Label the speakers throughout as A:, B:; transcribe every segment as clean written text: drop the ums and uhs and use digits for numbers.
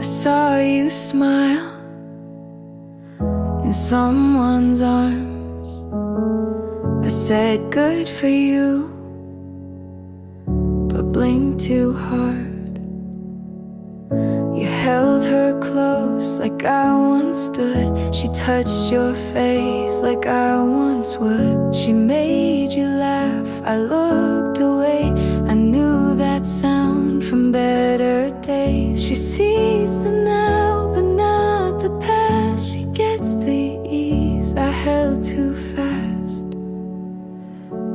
A: saw you smile in someone's arms. I said good for you, but blinked too hard. You held her close like I once stood. She touched your face like I once would. She made you laugh, I looked away. I knew that sound from better days. She sees the now, but not the past. She gets the ease I held too fast.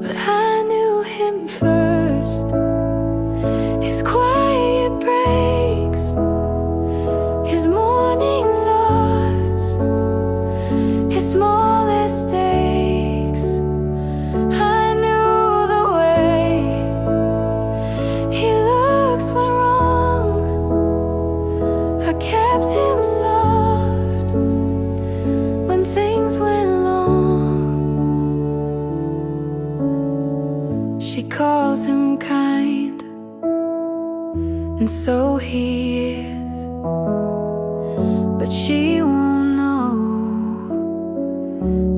A: But I knew him first. His quiet breaks, his morning thoughts, his smallest aches. I knew the way he looks when wrong. I kept him soft when things went long. She calls him kind, and so he is, but she won't know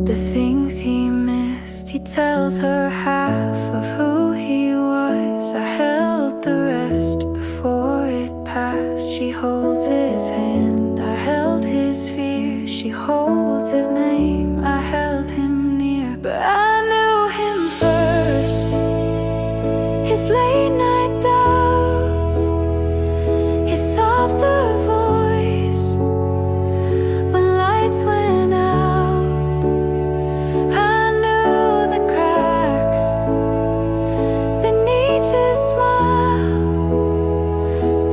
A: the things he missed. He tells her half of who he was. I held the rest before it passed. She holds his hand, I held his fear. She holds his name, I held him near. But I knew him first. His late night doubts, his softer voice when lights went out. I knew the cracks beneath his smile.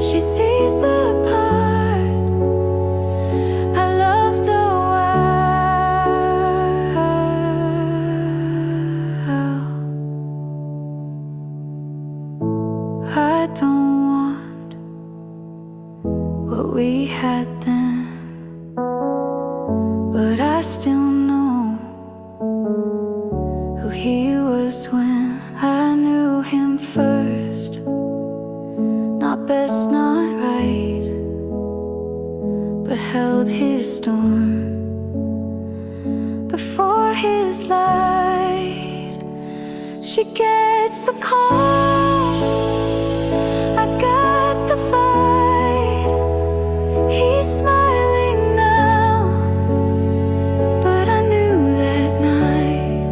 A: She sees the part I loved a while. I don't want what we had then, but I still know who he was when I knew him first. Not best, not right, but held his storm before his light. She gets the call, I got the fight. He's smiling now, but I knew that night.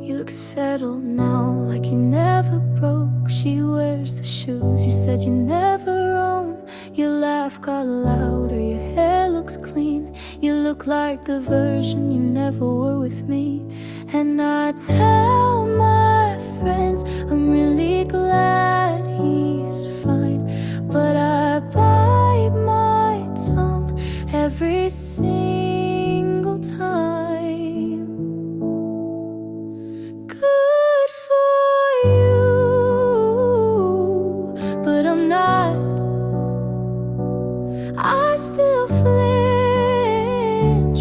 A: You look settled now, like you never broke. She wears the shoes you said you never own. Your laugh got louder, your hair looks clean. You look like the version you never were with me. And I tell my friends I'm really glad he's fine, but I bite my tongue every single time. Good for you, but I'm not. I still flinch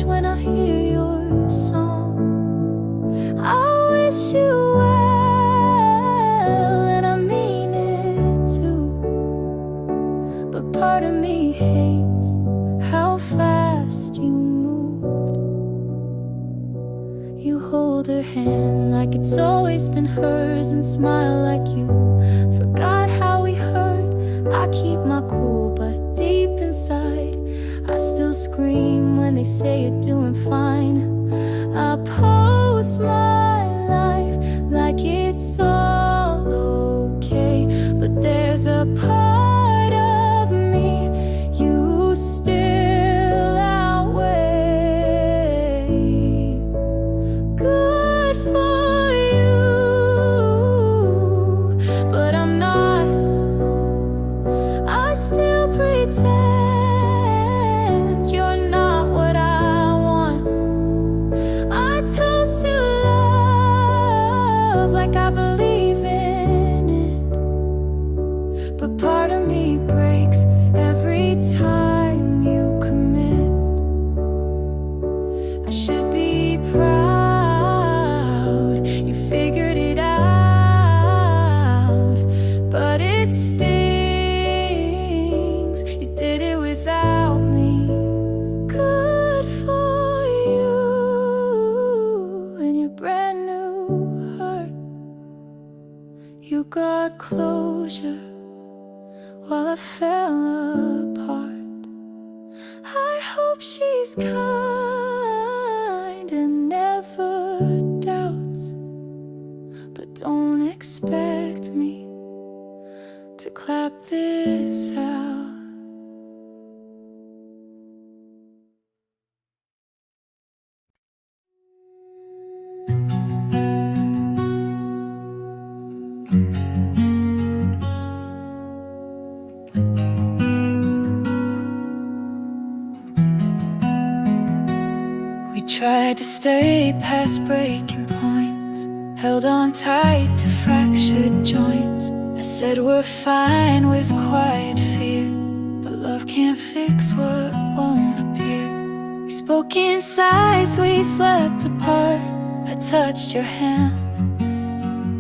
A: when I hear your song. I wish you well, and I mean it too. But part of me hates how fast you moved. You hold her hand like it's always been hers, and smile like you forgot how we hurt. I keep my cool, but deep inside I still scream when they say you're doing fine. I post my life like it's all okay, but there's a part of me you still outweigh. Good for you, but I'm not. I still pretend you're not what I want. I toast to love. You got closure while I fell apart. I hope she's kind and never doubts, but don't expect me to clap this out. We tried to stay past breaking points, held on tight to fractured joints. I said we're fine with quiet fear, but love can't fix what won't appear. We spoke in sighs, we slept apart. I touched your hand,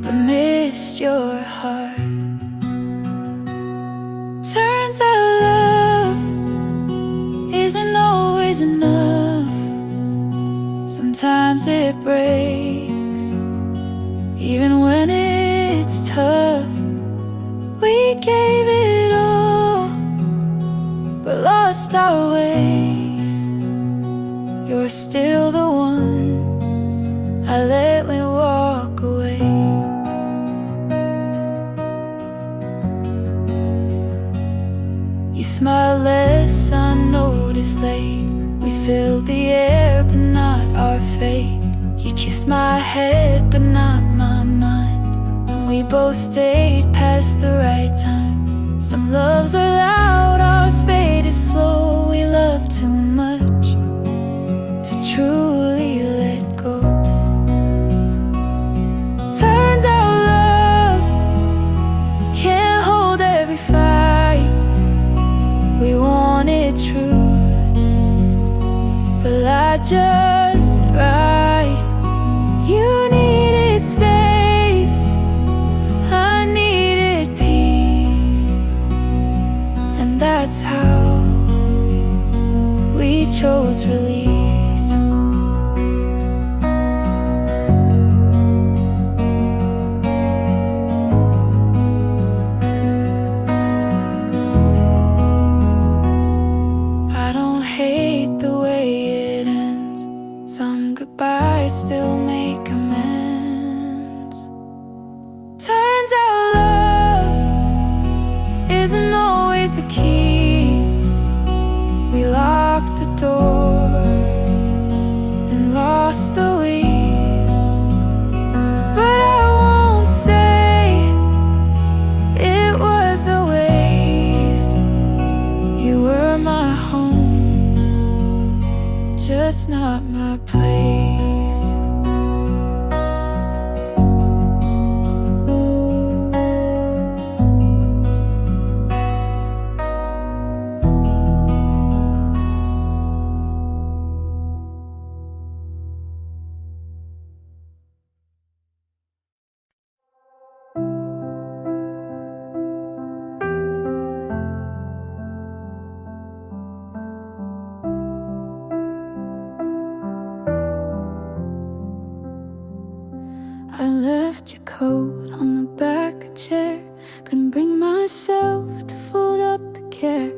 A: but missed your heart. Turns out love isn't always enough. Sometimes it breaks, even when it's tough. We gave it all, but lost our way. You're still the one I let me walk away. You smile less, I noticed late. We filled the air, but not our fate. You kissed my head, but not my mind. And we both stayed past the right time. Some loves are loud, ours faded slow. We love too much to truly let go. Turns out love can't hold every fight. We wanted truth, but lied just right. You needed space, I needed peace, and that's how we chose release. I don't hate the way it ends. Some goodbyes still make amends. Turns out love isn't always the key. We locked the door and lost the wheel. But I won't say it was a waste. You were my home, just not my place. I left your coat on the back of a chair. Couldn't bring myself to fold up the care.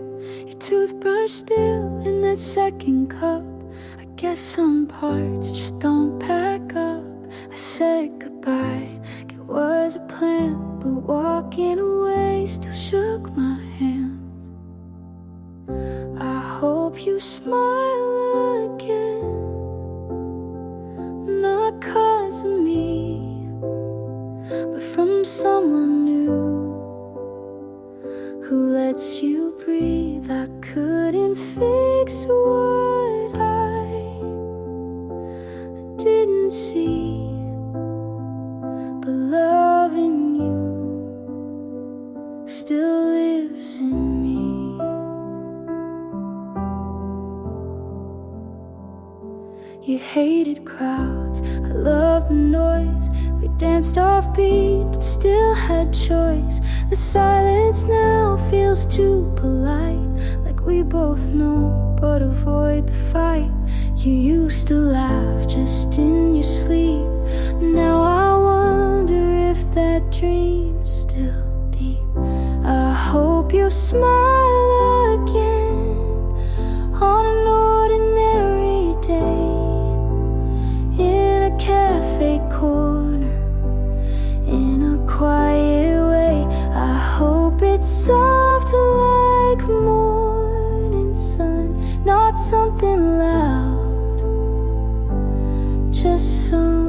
A: Your toothbrush still in that second cup. I guess some parts just don't pack up. I said goodbye, it was a plan, but walking away still shook my hands. I hope you smile again, not 'cause of me, but from someone new who lets you breathe. I couldn't fix what I didn't see, but loving you still lives in me. You hated crowds, I love the noise. We danced off beat, but still had choice. The silence now feels too polite, like we both know, but avoid the fight. You used to laugh just in your sleep. Now I wonder if that dream's still deep. I hope you smile again on an ordinary day in a cafe corner, in a quiet way. I hope it's soft like morning sun, not something loud, just someone.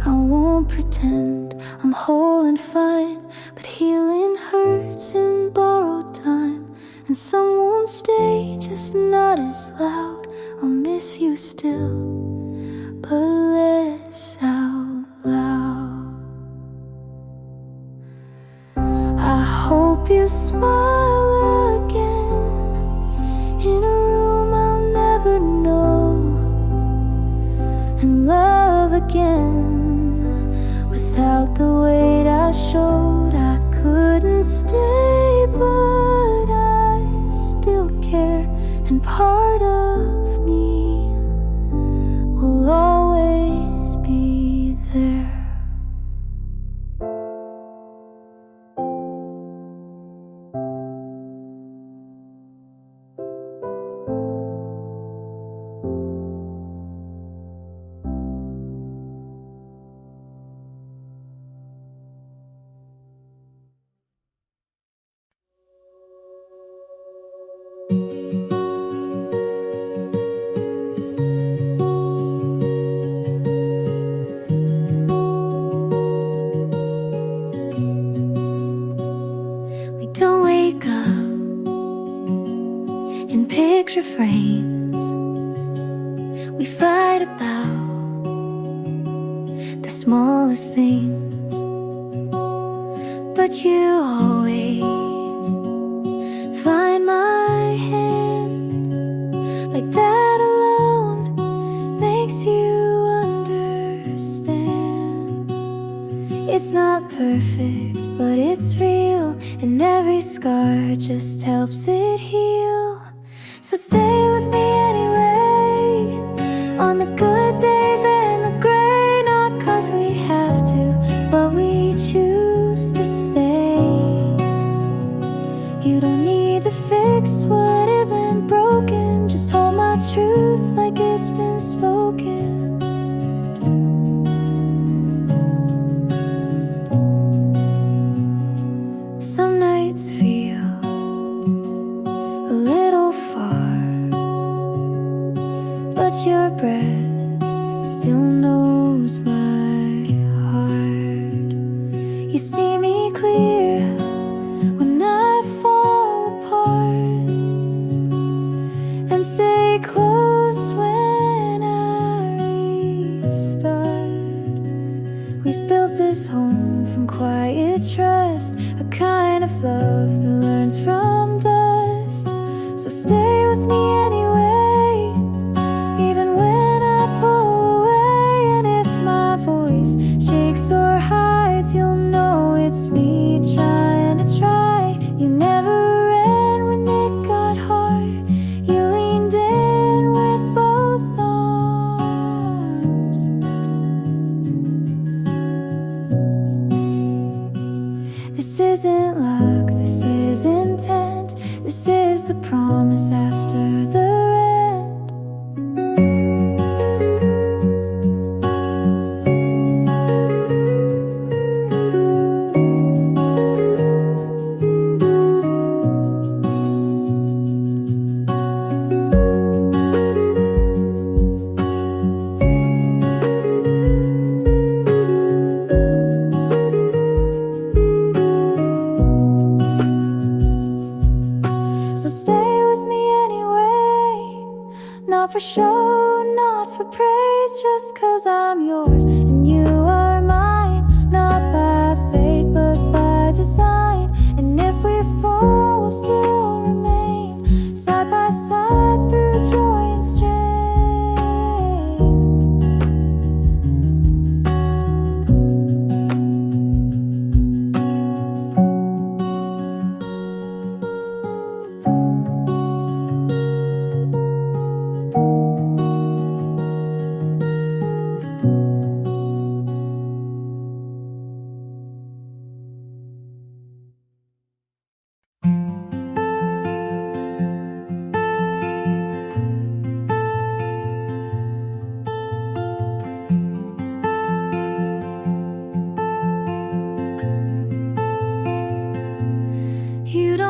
A: I won't pretend I'm whole and fine, but healing hurts in borrowed time, and some won't stay, just not as loud. I'll miss you still, but less out loud. I hope you smile again in a room I'll never know, and love again without the weight I showed. I couldn't stay, but I still care, and part of me will always be there. We don't wake up in picture frames. We fight about the smallest things, but you always find my hand. Like that alone makes you understand. It's not perfect, but it's real, and every scar just helps it heal. So stay with me anyway, on the good days and the gray. Not 'cause we have to, but we choose to stay. You don't need to fix what isn't broken, just hold my truth like it's been spoken. Some nights feel a little far, but your breath still knows my heart. You see me clear when I fall apart, and stay close when I restart. We've built this home from quiet trust, a kind of love that learns from dust. So stay with me anyway, even when I pull away. And if my voice shakes or hides, you'll know it's me trying to try. You never ran when it got hard, you leaned in with both arms. This isn't luck, this is intent, this is the promise after the rent. So stay with me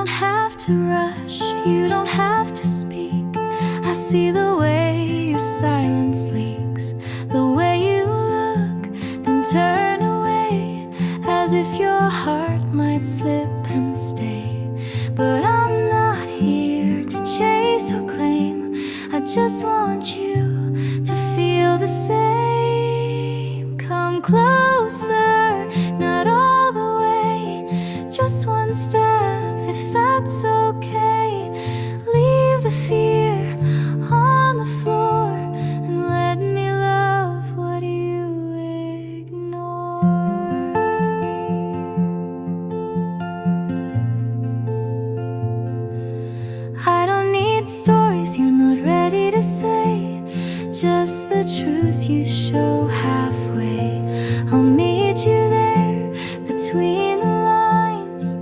A: don't have to rush, you don't have to speak. I see the way your silence leaks, the way you look, then turn away, as if your heart might slip and stay. But I'm not here to chase or claim, I just want you to feel the same. Come closer, not all the way, just one step if that's okay. Leave the fear on the floor and let me love what you ignore. I don't need stories you're not ready to say, just the truth you show halfway. I'll meet you there between the lines,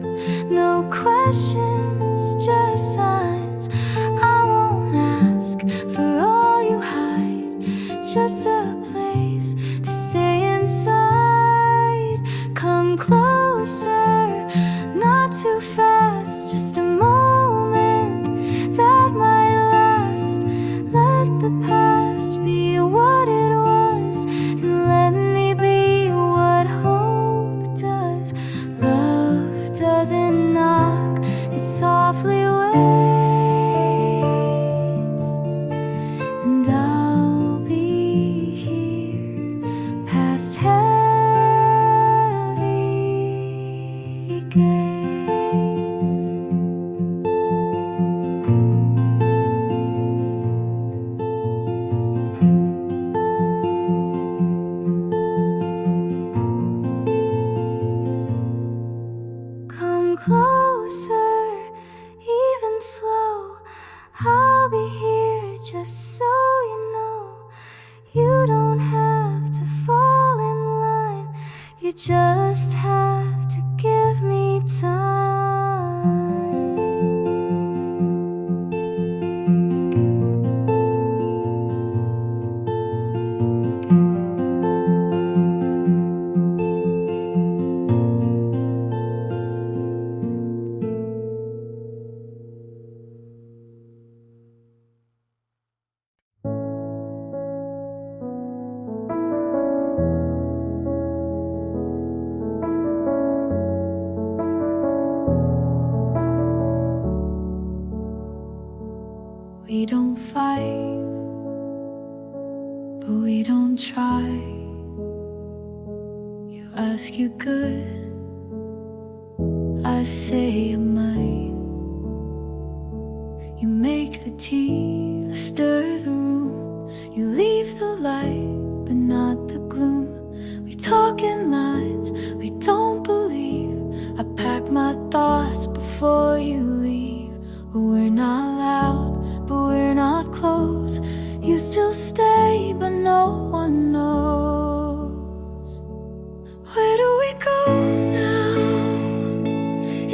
A: no questions, just signs. I won't ask for all you hide, just a place to stay inside. Come closer, not too fast, just a moment that might last. Let the past be what it was, and let me be what hope does. Love doesn't knock, it softly waits, and I'll be here past heavy gates. Come closer, even slow, I'll be here just so you know. You don't have to fall in line, you just have to give me time. We don't fight, but we don't try. You ask you good, I say I might. You make the tea, I stir the room. You leave the light, but not the gloom. We talk in lines we don't believe. I pack my thoughts before you leave. We're not loud, but we're not close. You still stay, but no one knows. Where do we go now?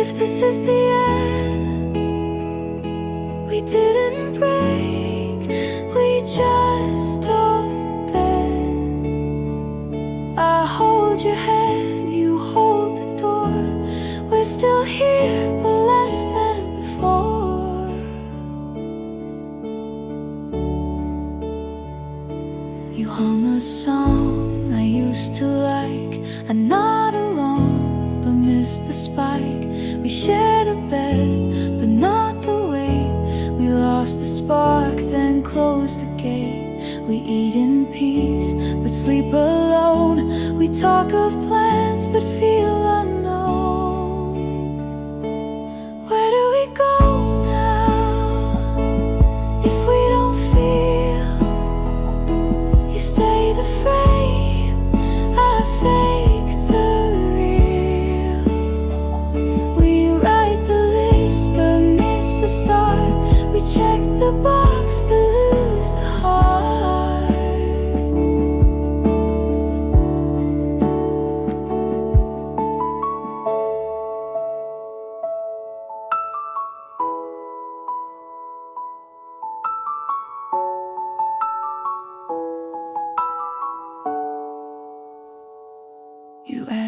A: If this is the end, we didn't break, we just don't bend. I hold your hand, you hold the door. We're still here, but less than before. You hum a song I used to like. I'm not alone, but miss the spike. We shared a bed, but not the weight. We lost the spark, then closed the gate. We eat in peace, but sleep alone. We talk of plans, but feel unknown. Where do we go now? If we don't feel, you stay the frame, I fake the real. We write the list but miss the start. We check the box but lose the heart. 'Cause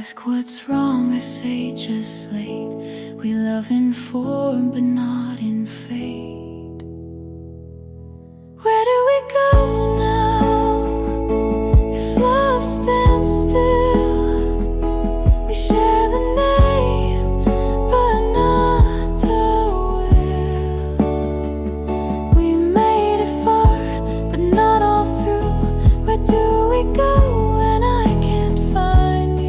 A: ask what's wrong, I say just late. We love in form but not in fate. Where do we go now if love stands still? We share the name but not the will. We made it far but not all through. Where do we go when I can't find you?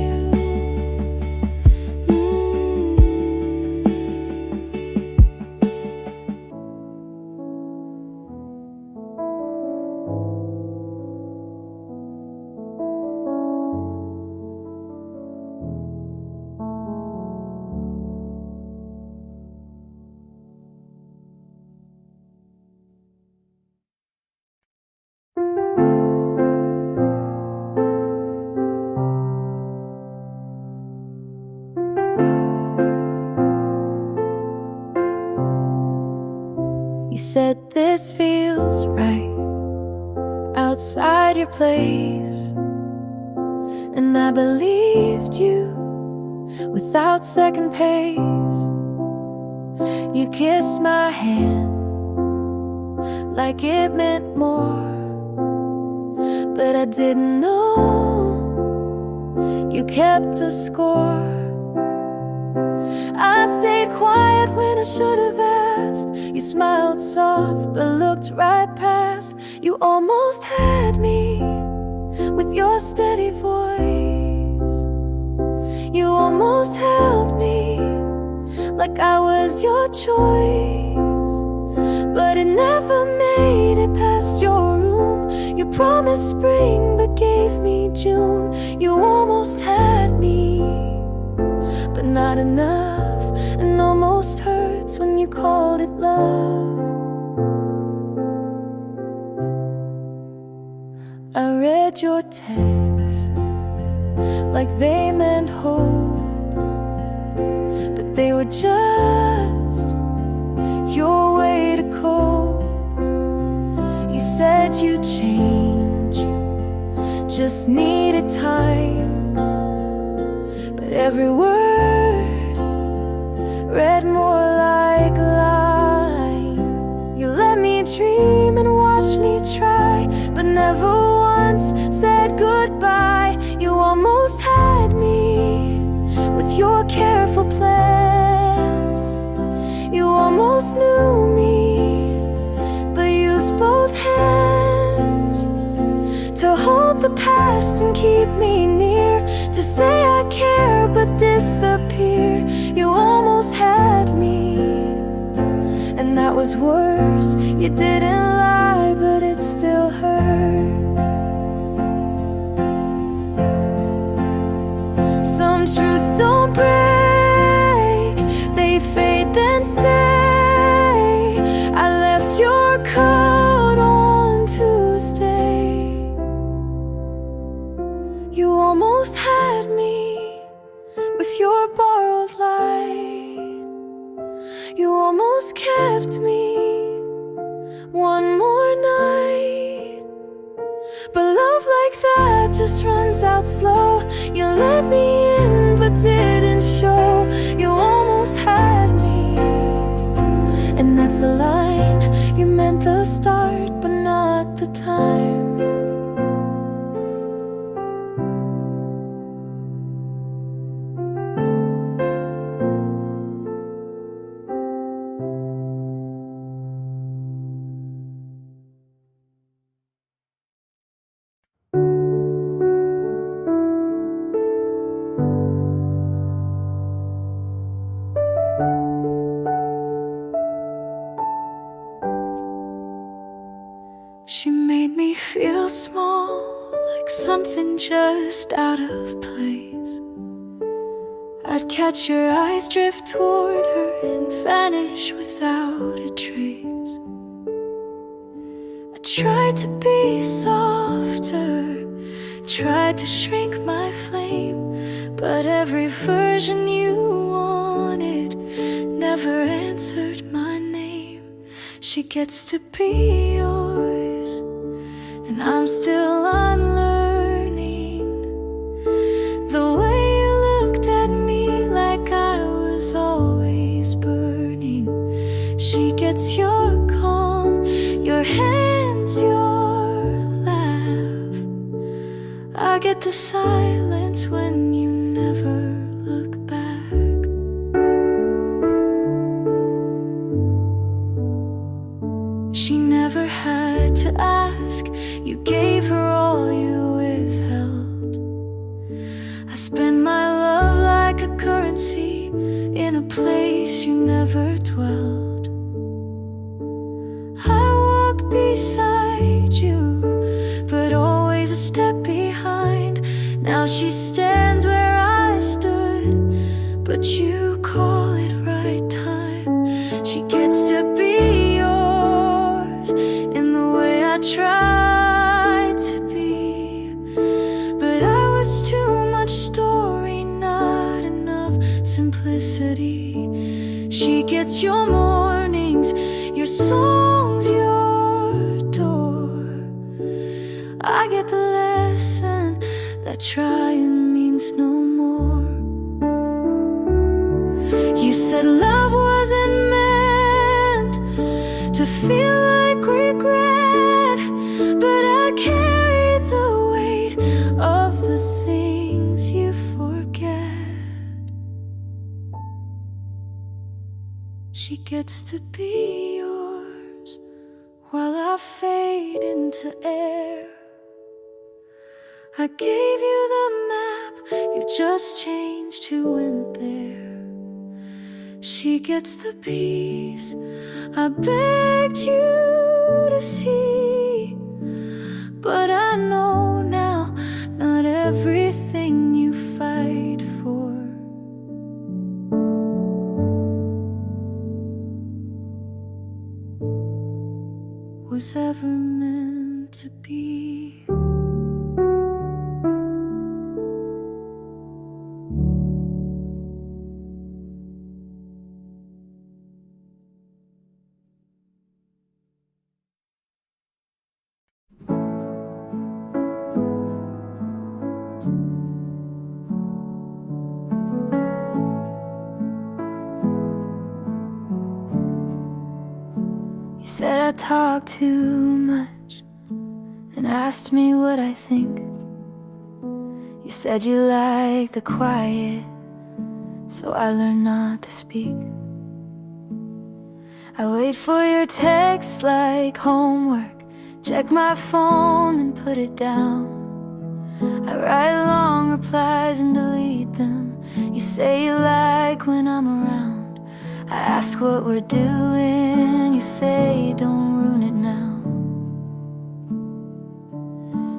A: You said this feels right outside your place, and I believed you without second pace. You kissed my hand like it meant more, but I didn't know you kept a score. I stayed quiet when I should have asked. You smiled soft but looked right past. You almost had me with your steady voice. You almost held me like I was your choice, but it never made it past your room. You promised spring but gave me June. You almost had me, but not enough, and almost hurts when you called it love. I read your text like they meant hope, but they were just your way to cope. You said you'd change, just needed time, but every word read more like a lie. You let me dream and watch me try, but never once said goodbye. You almost had me with your careful plans. You almost knew me, but used both hands to hold the past and keep me near, to say I care but disappear. You almost had me, and that was worse. You didn't lie, but it still hurt. Some truths don't break, they fade then stay. I left your coat on Tuesday. You almost had me with your borrowed light. You almost kept me one more night, but love like that just runs out slow. You let me in but didn't show. You almost had me, and that's the line. You meant the start but not the time. She made me feel small, like something just out of place. I'd catch your eyes drift toward her and vanish without a trace. I tried to be softer, tried to shrink my flame, but every version you wanted never answered my name. She gets to be yours, and I'm still unlearning the way you the silence when you never look back. She never had to ask, you gave her all you withheld. I spend my love like a currency in a place you never dwelled. I walked beside you, but always a step behind. Now she stands where I stood, but you call it right time. She gets to be yours in the way I tried to be, but I was too much story, not enough simplicity. She gets your mornings, your songs, your door. I get the lesson that trying means no more. You said love wasn't meant to feel like regret, but I carry the weight of the things you forget. She gets to be yours while I fade into air. I gave you the map, you just changed who went there. She gets the peace I begged you to see, but I know now not everything you fight for was ever meant to be. You said I talk too much and asked me what I think. You said you like the quiet, so I learned not to speak. I wait for your texts like homework, check my phone and put it down. I write long replies and delete them. You say you like when I'm around. I ask what we're doing, you say don't ruin it now.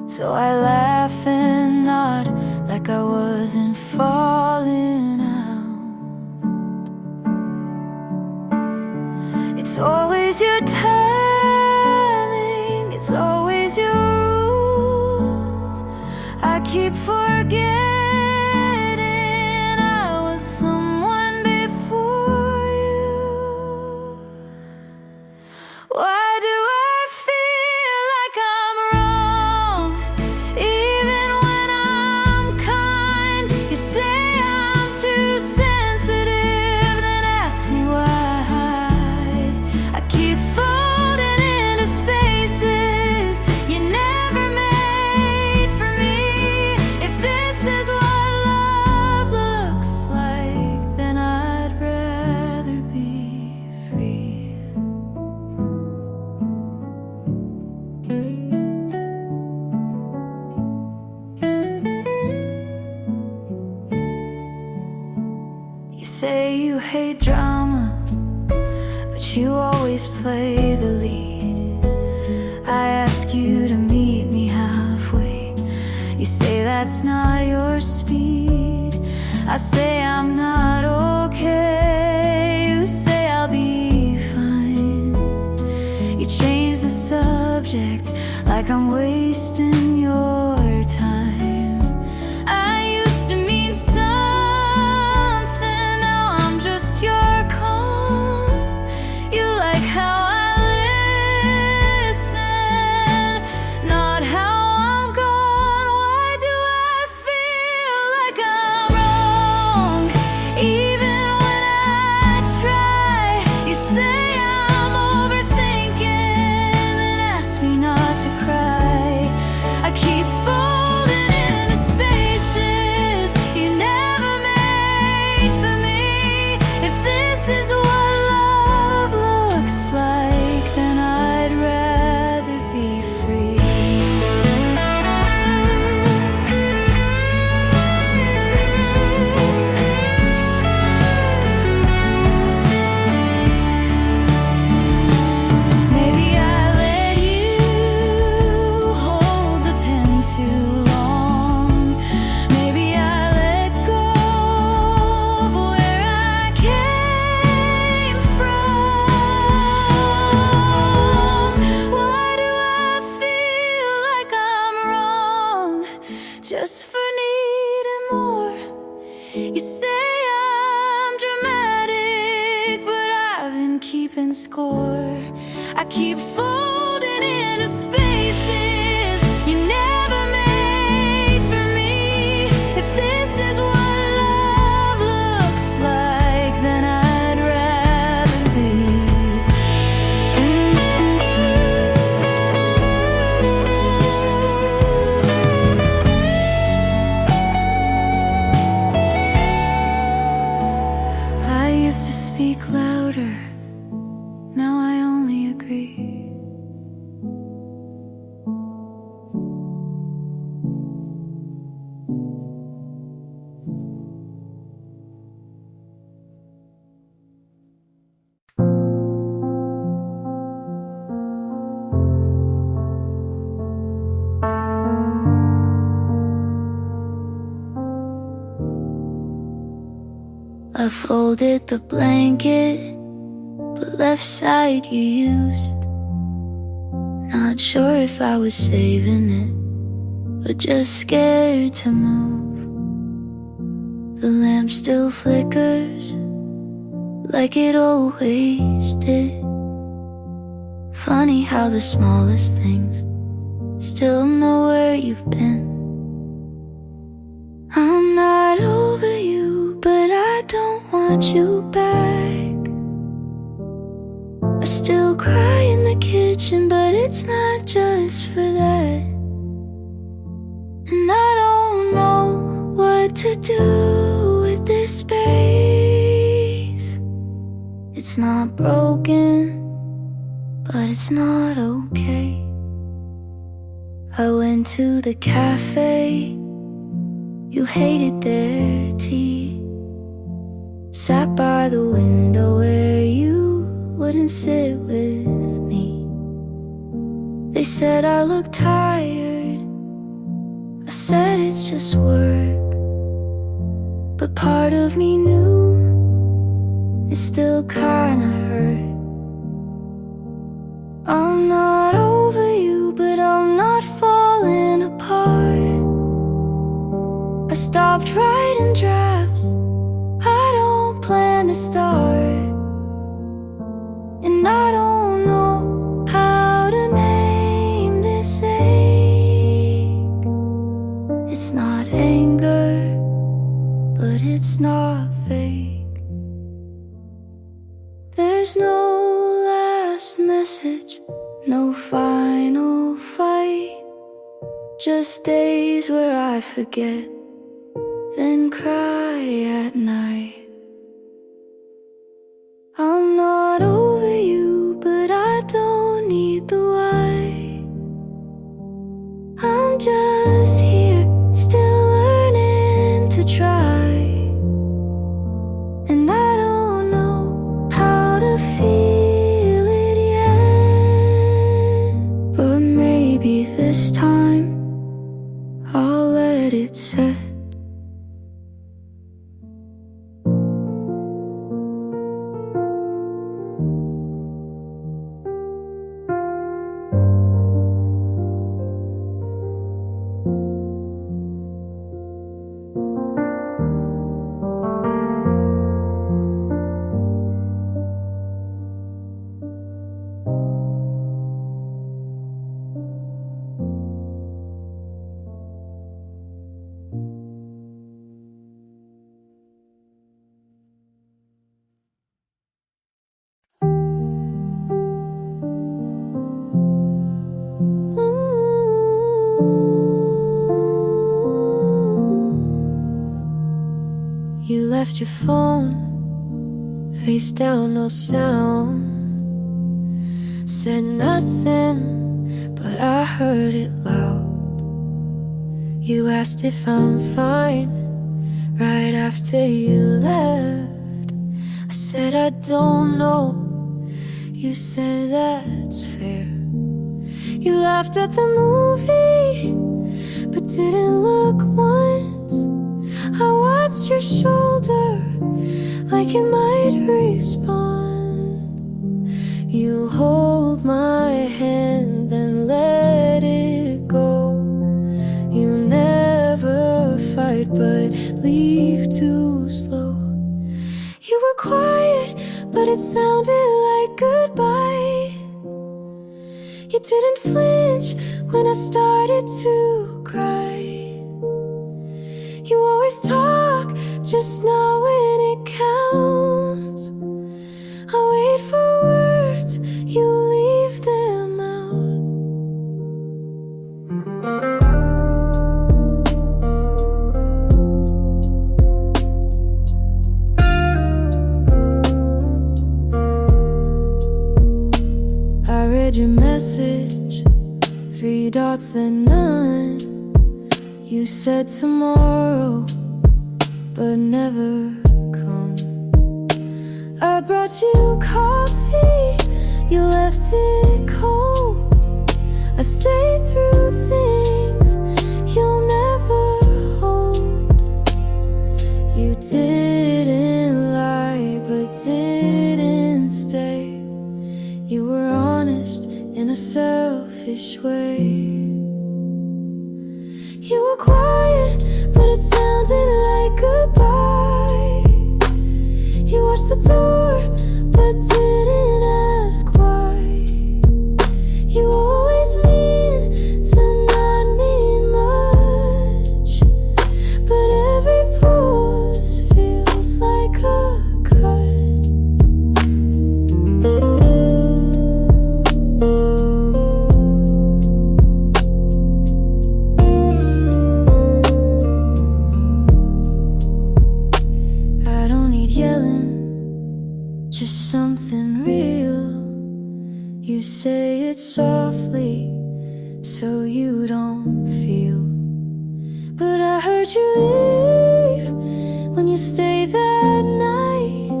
A: So I laugh and nod like I wasn't falling out. It's always your timing, it's always your rules. I keep forgetting I was someone before you. Why do I feel like I'm wrong, even when I'm kind? You say I'm too sensitive, then ask me why. I keep folding into spaces you never made for me. If this is what love looks like, then I'd rather be free. You say you hate drama, but you always play the lead. I ask you to meet me halfway. You say that's not your speed. I say I'm not okay. You say I'll be fine. You change the subject like I'm wasting your time. I used to mean something, now I'm just your calm. You like how I listen, not how I'm gone. Why do I feel like I'm wrong, even when I try? You say I'm overthinking and ask me not to cry. keeping score. I keep folding into spaces you never made for me. If this is what love looks like, then I'd rather be. I used to speak louder, now I only agree. I folded the blanket, but left side you used. Not sure if I was saving it, but just scared to move. The lamp still flickers, like it always did. Funny how the smallest things still know where you've been. I'm not over you, but I don't want you back. I still cry in the kitchen, but it's not just for that. And I don't know what to do with this space. It's not broken, but it's not okay. I went to the cafe, you hated their tea. Sat by the window where you wouldn't sit with me. They said I look tired, I said it's just work. But part of me knew it still kinda hurt. I'm not over you, but I'm not falling apart. I stopped writing drafts, I don't plan to start. And I don't know how to name this ache. It's not anger, but it's not fake. There's no last message, no final fight. Just days where I forget, then cry at night. I'm not over you, but I don't need the why. I'm just here, still learning to try. And I don't know how to feel it yet, but maybe this time I'll let it set. You left your phone face down, no sound. Said nothing, but I heard it loud. You asked if I'm fine right after you left. I said I don't know. You said that's fair. You laughed at the movie, but didn't look once. I watched your shoulder like it might respond. You hold my hand and let it go. You never fight but leave too slow. You were quiet, but it sounded like goodbye. You didn't flinch when I started to cry. You always talk, just not when it counts. I wait for words, you leave them out. I read your message, 3 dots then none. You said tomorrow, but never come. I brought you coffee, you left it cold. I stayed through things you'll never hold. You didn't lie, but didn't stay. You were honest in a selfish way. You were quiet, but it sounded like goodbye. You watched the door, but didn't ask why. You always mean to not mean much, but every pause feels like a cut. Just something real. You say it softly so you don't feel. But I heard you leave when you stayed that night.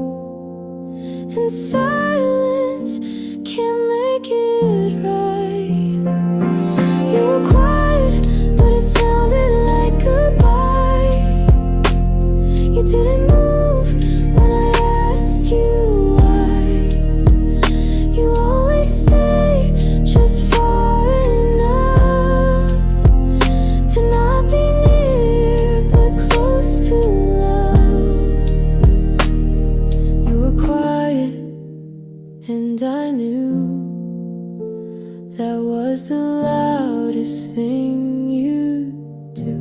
A: And silence can't make it right. You were quiet, but it sounded like goodbye. You didn't move when I asked you. Just far enough to not be near, but close to love. You were quiet, and I knew that was the loudest thing you'd do.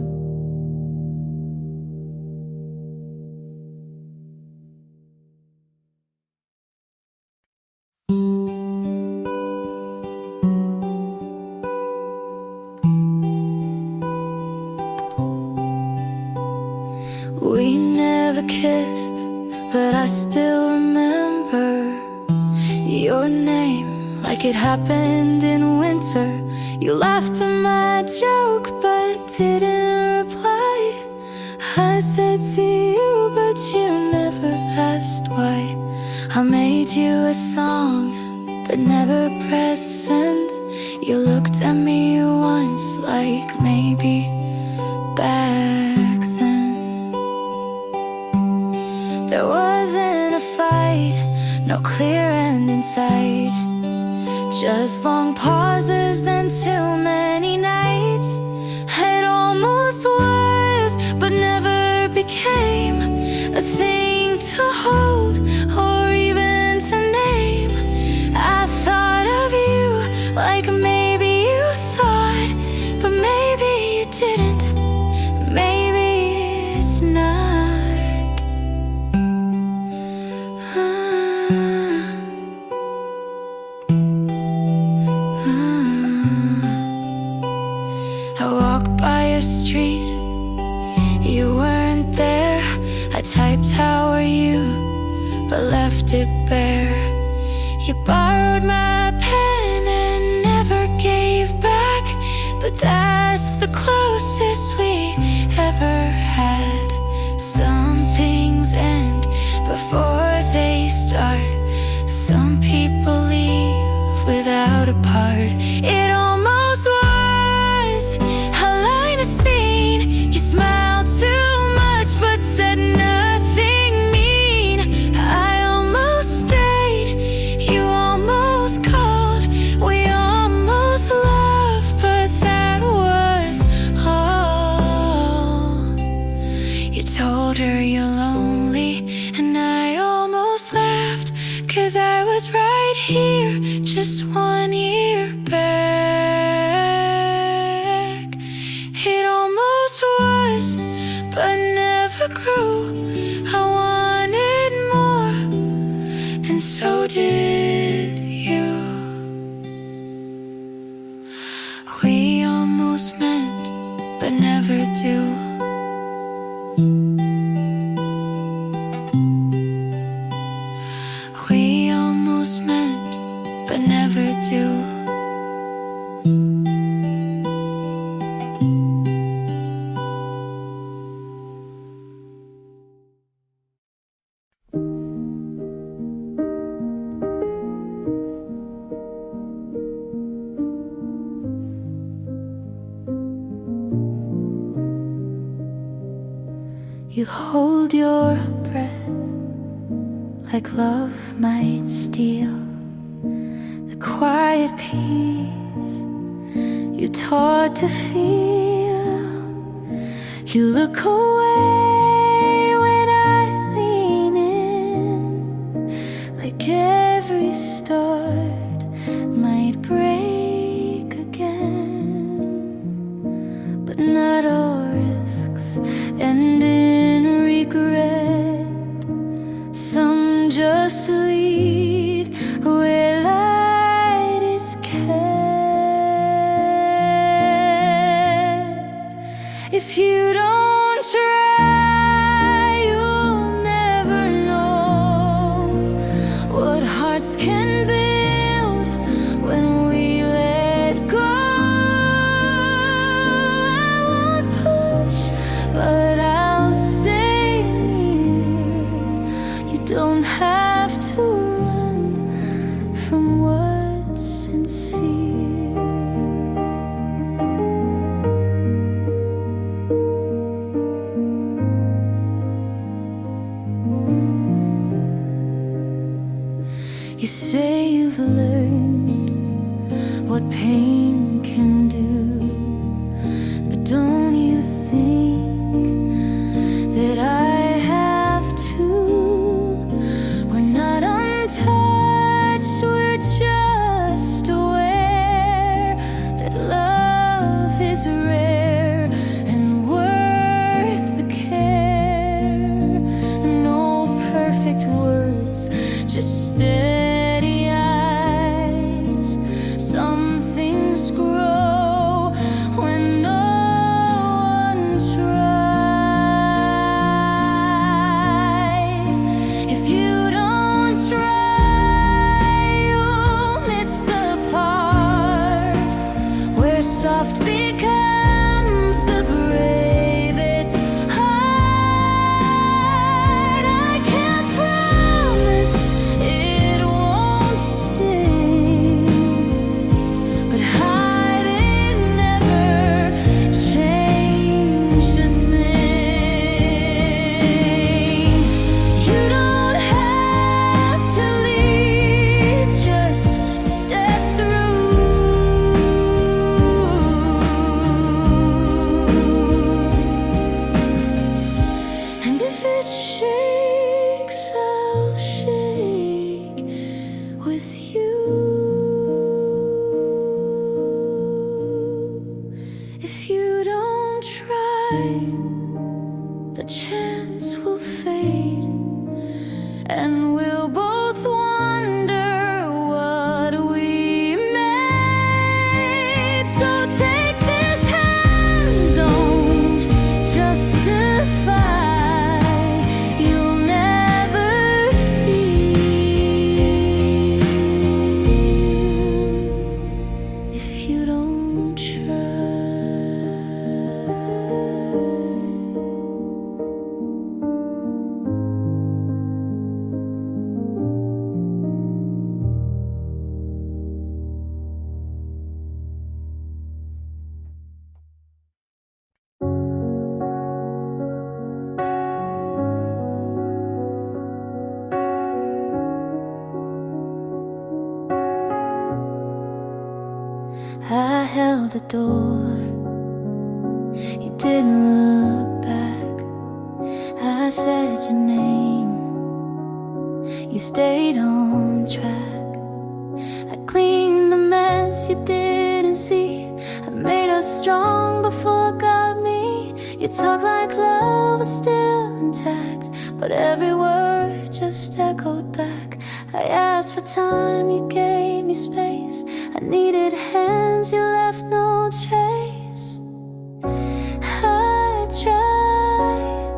A: We never kissed, but I still remember your name like it happened in winter. You laughed at my joke, but didn't reply. I said to you, but you never asked why. I made you a song, but never pressed send. You looked at me once like maybe back then. There wasn't a fight, no clear end in sight. Just long pauses, then too many nights. It almost was, but never became a thing to hold or even to name. I thought of you like maybe you thought, but maybe you didn't. Maybe it's not. I walked by your street, you weren't there. I typed how are you, but left it bare. You borrowed my pen and never gave back, but that's the closest we ever had. Some things end before they start. Some people leave without a part. It almost was a line of scene. You smiled too much but said nothing mean. I almost stayed, you almost called. We almost loved, but that was all. You told her you're lonely, and I just 1 year back. It almost was, but never grew. I wanted more, and so did you. We almost met, but never do. We almost met, but never do. You hold your breath like love might steal the quiet peace you taught to feel. You look away when I lean in, like every start might break again. But not all risks end in regret. Some just lead where light is kept. If you don't try, you'll never know what hearts can build when we let go. I won't push, but I'll stay near. You don't have to run from what's sincere. You say you've learned what pain can do, but don't you think that I have to? We're not untouched, we're just aware that love is rare and worth the care. No perfect words, just steady eyes. Some things grow when no one tries. If you don't try, you'll miss the part where soft becomes the bravest heart. I can't promise it won't sting, but hiding never changed a thing. You don't have to leave, just step through. And if it shakes, I'll shake with you. If you don't try, the chance will fade, and we'll both wonder what we made. So take this hand, don't justify. You'll never feel if you don't try. I held the door, you didn't look back. I said your name, you stayed on track. I clean the mess you didn't see. I made us strong before God me. You talk like love was still intact, but every word just echoed back. I asked for time, you gave me space. I needed hands, you left no trace. I tried,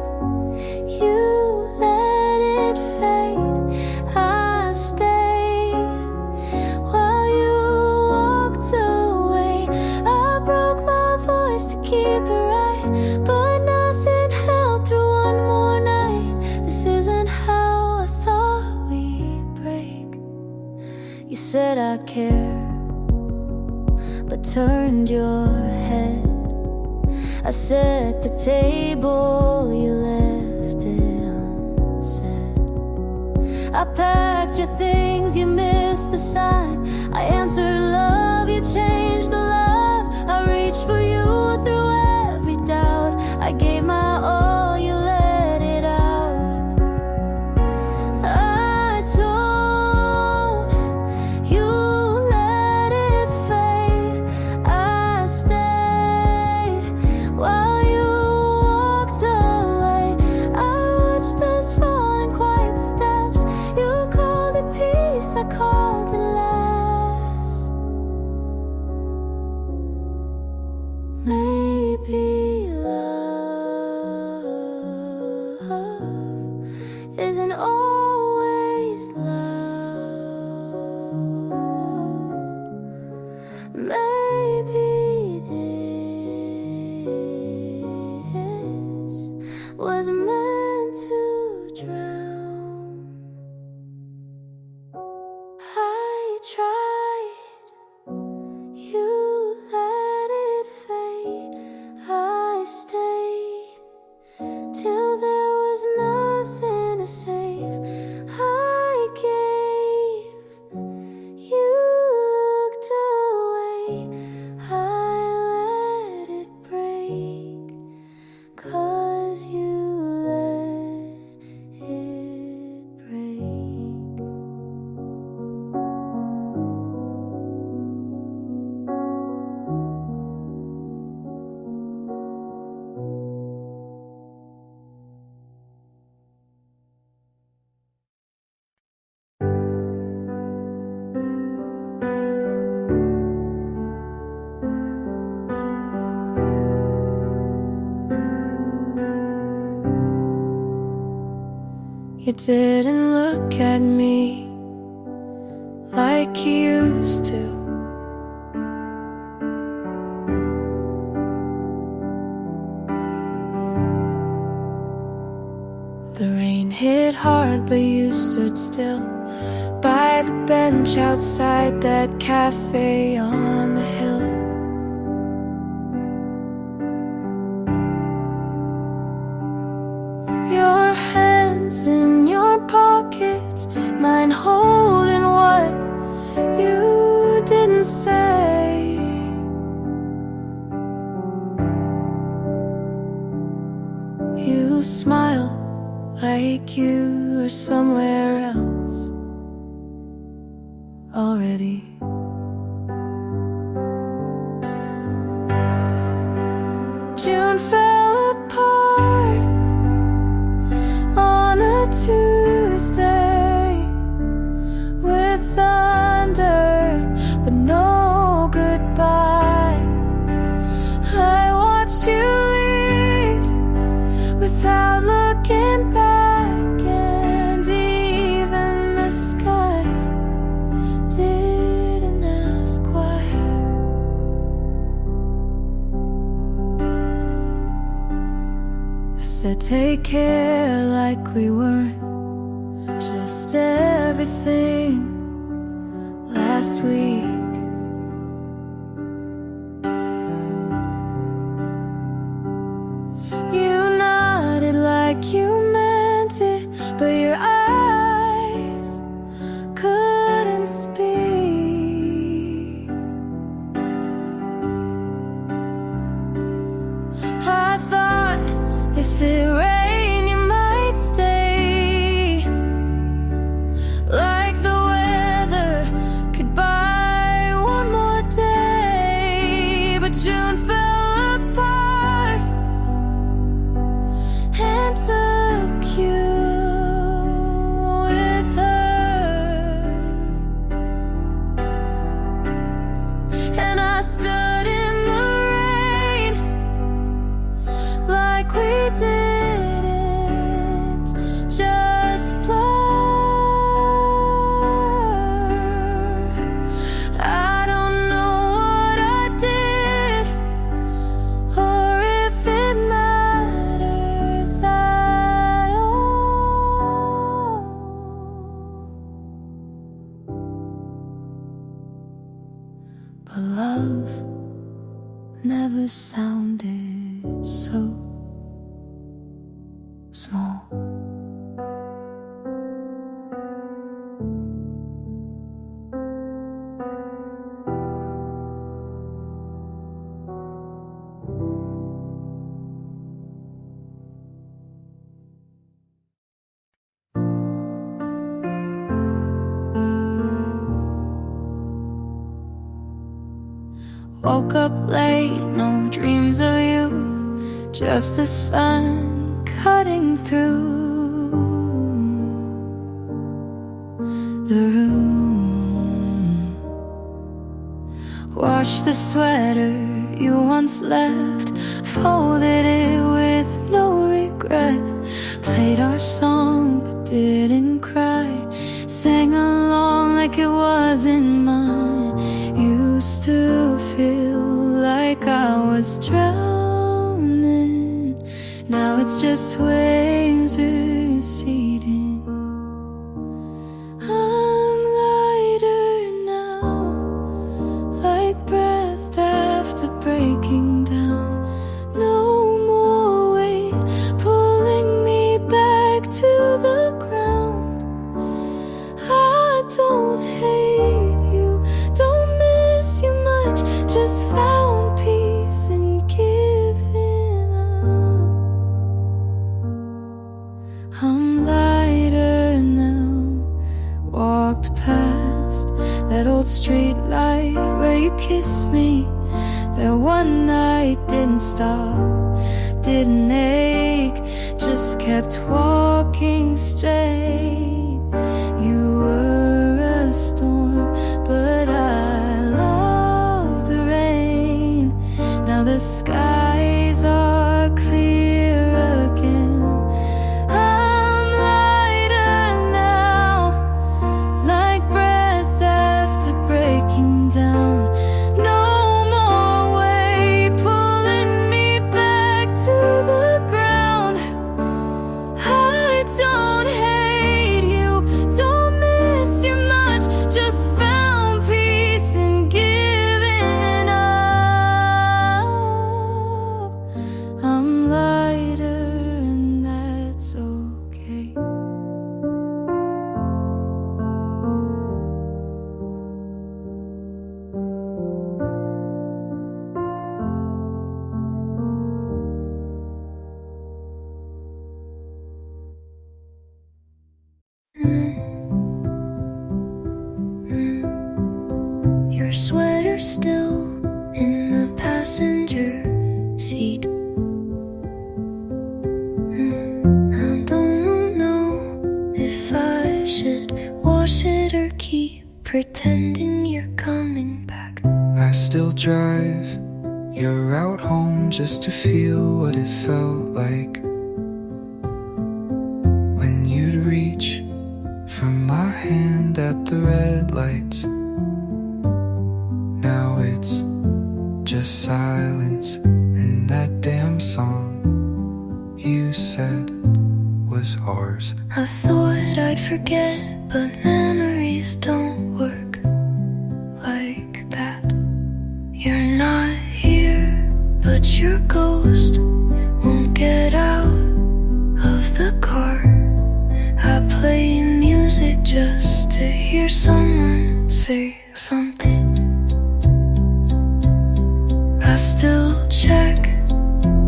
A: you let it fade. I stayed while you walked away. I broke my voice to keep it right, but nothing held through one more night. This isn't how I thought we'd break. You said I care, but turned your head. I set the table, you left it unsaid. I packed your things, you missed the sign. I answered love, you changed the love. I reached for you through every doubt. I gave my all, you let it out. I told you, let it fade. I stayed while you walked away. I watched us fall in quiet steps. You called it peace, I called it less. Maybe love isn't always loud. Maybe this was meant to drown. I tried, you let it fade. I stayed till there was nothing to save. I gave, you looked away. I let it break, 'cause you let it break. You didn't look at me like you used to. The rain hit hard, but you stood still by the bench outside that cafe on the hill. Your hands in your pockets, mine holding what you didn't say. You smile like you were somewhere else already. June fell apart on a Tuesday with thunder, but no goodbye. I watched you leave without looking back, and even the sky didn't ask why. I said take care, like we weren't just everything last week. You nodded like you meant it, but your eyes couldn't speak. I thought if it rained you might stay, like the weather could buy but love never sounded so small. Woke up late, no dreams of you, just the sun cutting through the room. Washed the sweater you once left, folded it with no regret. Played our song but didn't cry, sang along like it wasn't mine. Used to feel like I was drowning, now it's just waves receding. I'm lighter now, like breath after breaking down. No more weight pulling me back to the ground. I don't hate you, don't miss you much, just found peace in giving up. I'm lighter now, walked past that old street light where you kissed me. That one night didn't stop, didn't ache, just kept walking straight. You were a storm, but I love the rain. Now the skies are clear again. I'm lighter now, like breath after breaking down. No more weight pulling me back to the ground. I don't hate you, don't miss you much, just found peace in giving up. I'm lighter and that's okay. Your sweater still in the passenger seat. I don't know if I should wash it or keep pretending you're coming back.
B: I still drive your route home just to feel what it felt like when you'd reach for my hand at the red lights. Now it's just silence in that damn song you said was ours.
A: I thought I'd forget, but memories don't work like that. You're not here, but your ghost won't get out of the car. I play music just to hear someone say something. I still check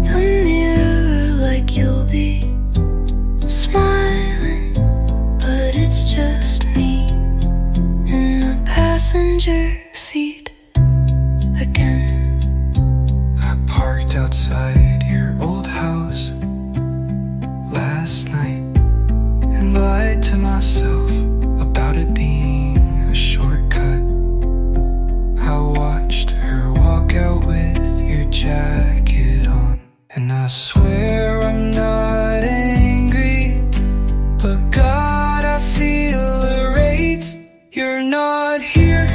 A: the mirror like you'll be smiling, but it's just me in the passenger seat again.
B: I parked outside your old house last night and lied to myself about it being a shortcut. I watched her walk out with your jacket on, and I swear I'm not angry, but God, I feel erased. You're not here,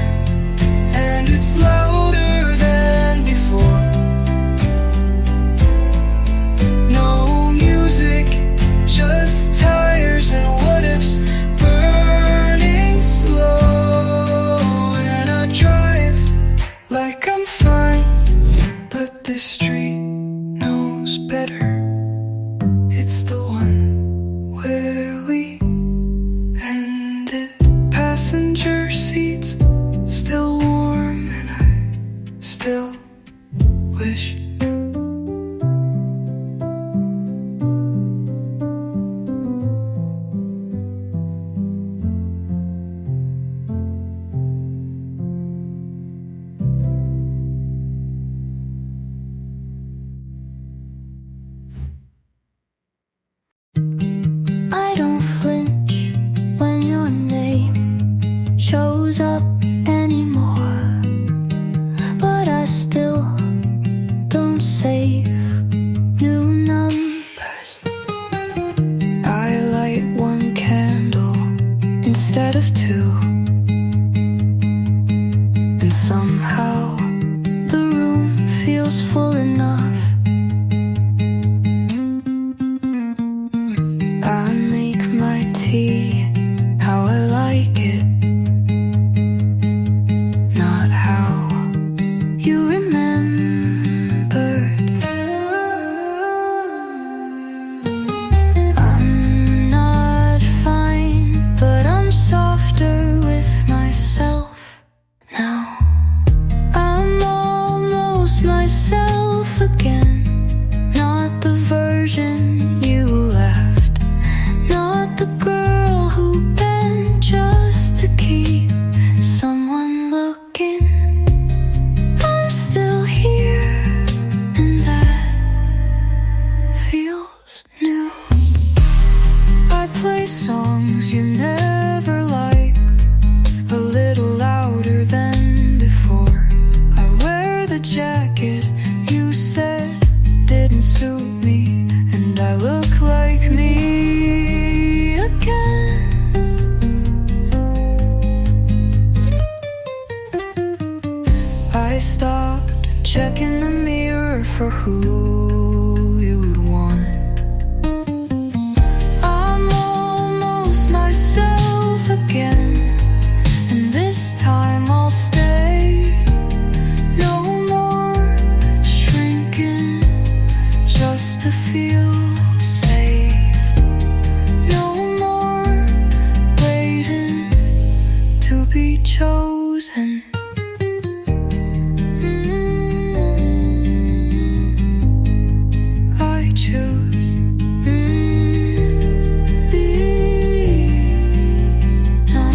B: passenger seats still warm, and I still wish
A: I don't flinch when your name shows up anymore, but I still don't save new numbers.
B: I light one candle instead of two,
A: And somehow the room feels full enough.
B: I make my tea how I like it, not how
A: You remembered. I'm not fine, but I'm softer with myself now. I'm almost myself again, not the version you left, not the girl who bent just to keep someone looking. I'm still here, and that feels new. I play songs you never liked, a little louder than before. I wear the jacket you said didn't suit me, and I look like me again. I stopped checking the mirror for who you'd want. I'm almost myself again, and this time I'll stay. No more shrinking just to feel safe. No more waiting to be chosen. I choose me now.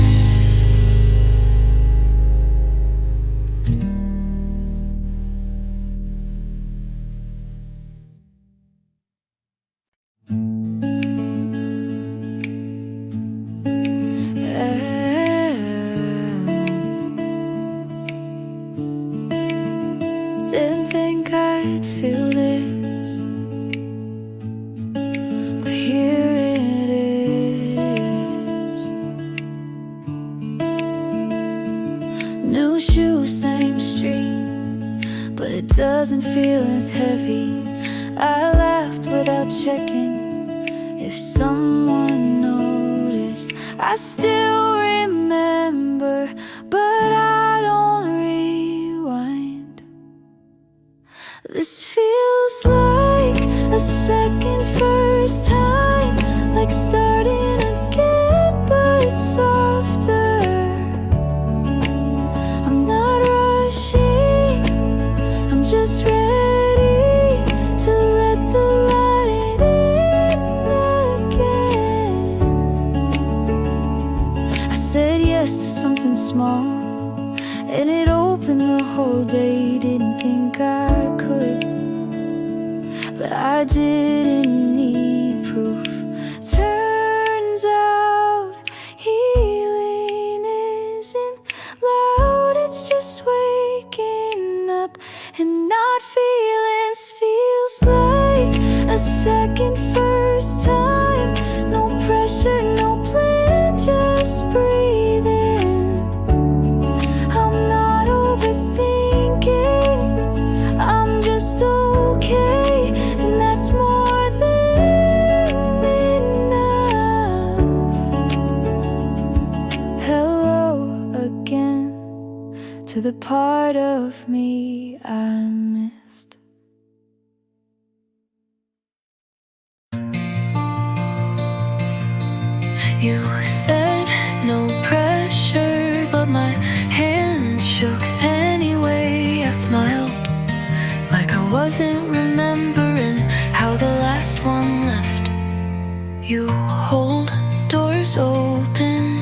A: Didn't think I'd feel this, but here it is. New shoes, same street, but it doesn't feel as heavy. I laughed without checking if someone noticed. I still remember, but I don't rewind. This feels like a second first time, like starting again, but softer. I'm not rushing, I'm just ready to let the light in again. I said yes to something small, and it opened the whole day. Didn't think I could, but I didn't need proof. Turns out healing isn't loud, it's just waking up and not feeling. Feels like a second first time. No pressure, no plan, just breathing. I'm not overthinking, I'm just okay, and that's more than enough. Hello again to the part of me I missed. You said no pressure, but my hand shook anyway. I smiled like I wasn't remembering how the last one left. You hold doors open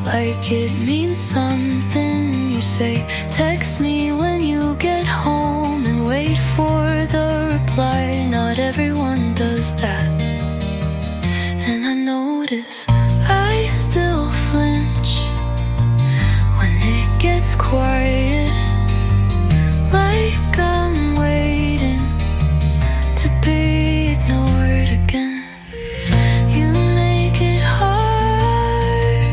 A: like it means something. You say, text me when you get home, and wait for the reply. Not everyone does that. And I notice I still flinch when it gets quiet, like I'm waiting to be ignored again. You make it hard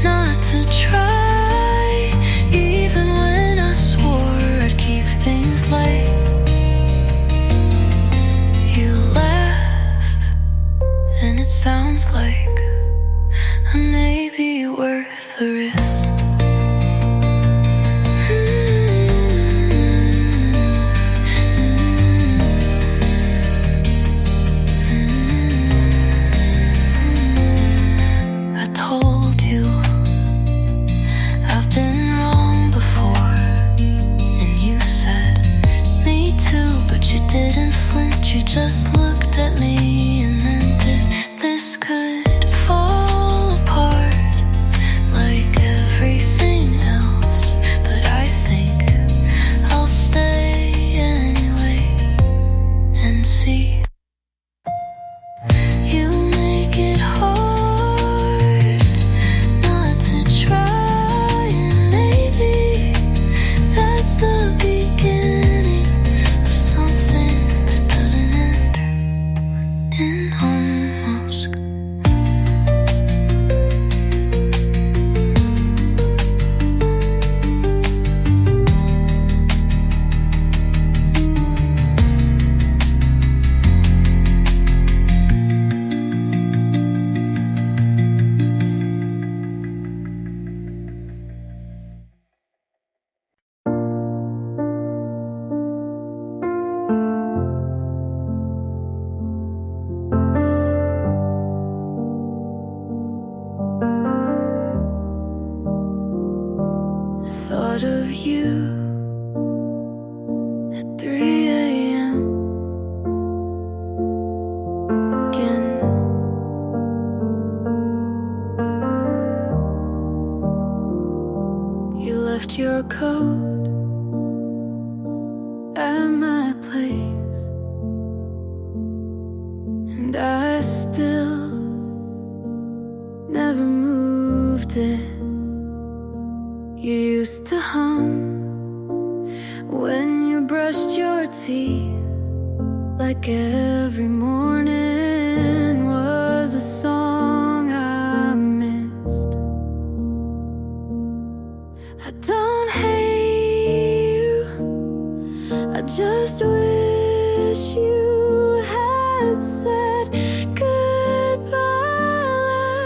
A: not to try, even when I swore I'd keep things light. You laugh, and it sounds like I may be worth the risk. I told you I've been wrong before, and you said me too, but you didn't flinch. You just looked at me, and then did this could fall apart like everything else, but I think I'll stay anyway and see. You make it hard not to try, and maybe that's the beginning of something that doesn't end in almost. I thought of you at 3 a.m. again. You left your coat at my place, and I still never moved it. You used to hum when you brushed your teeth, like every morning was a song I missed. I don't hate you, I just wish you had said goodbye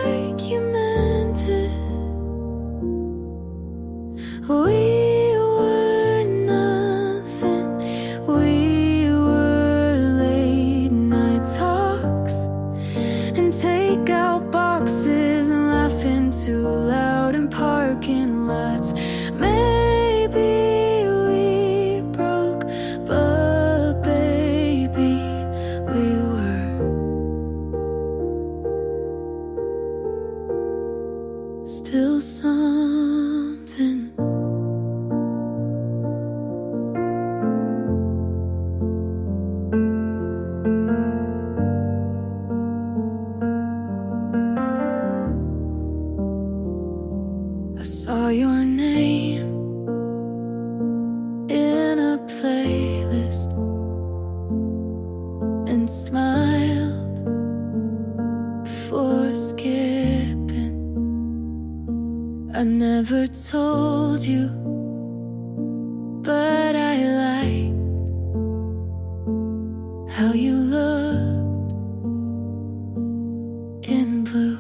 A: like you meant it. We were nothing, we were late night talks and takeout boxes and laughing too loud in parking lots. Maybe we broke, but baby, we were still something. I saw your name in a playlist and smiled before skipping. I never told you, but I like how you looked in blue.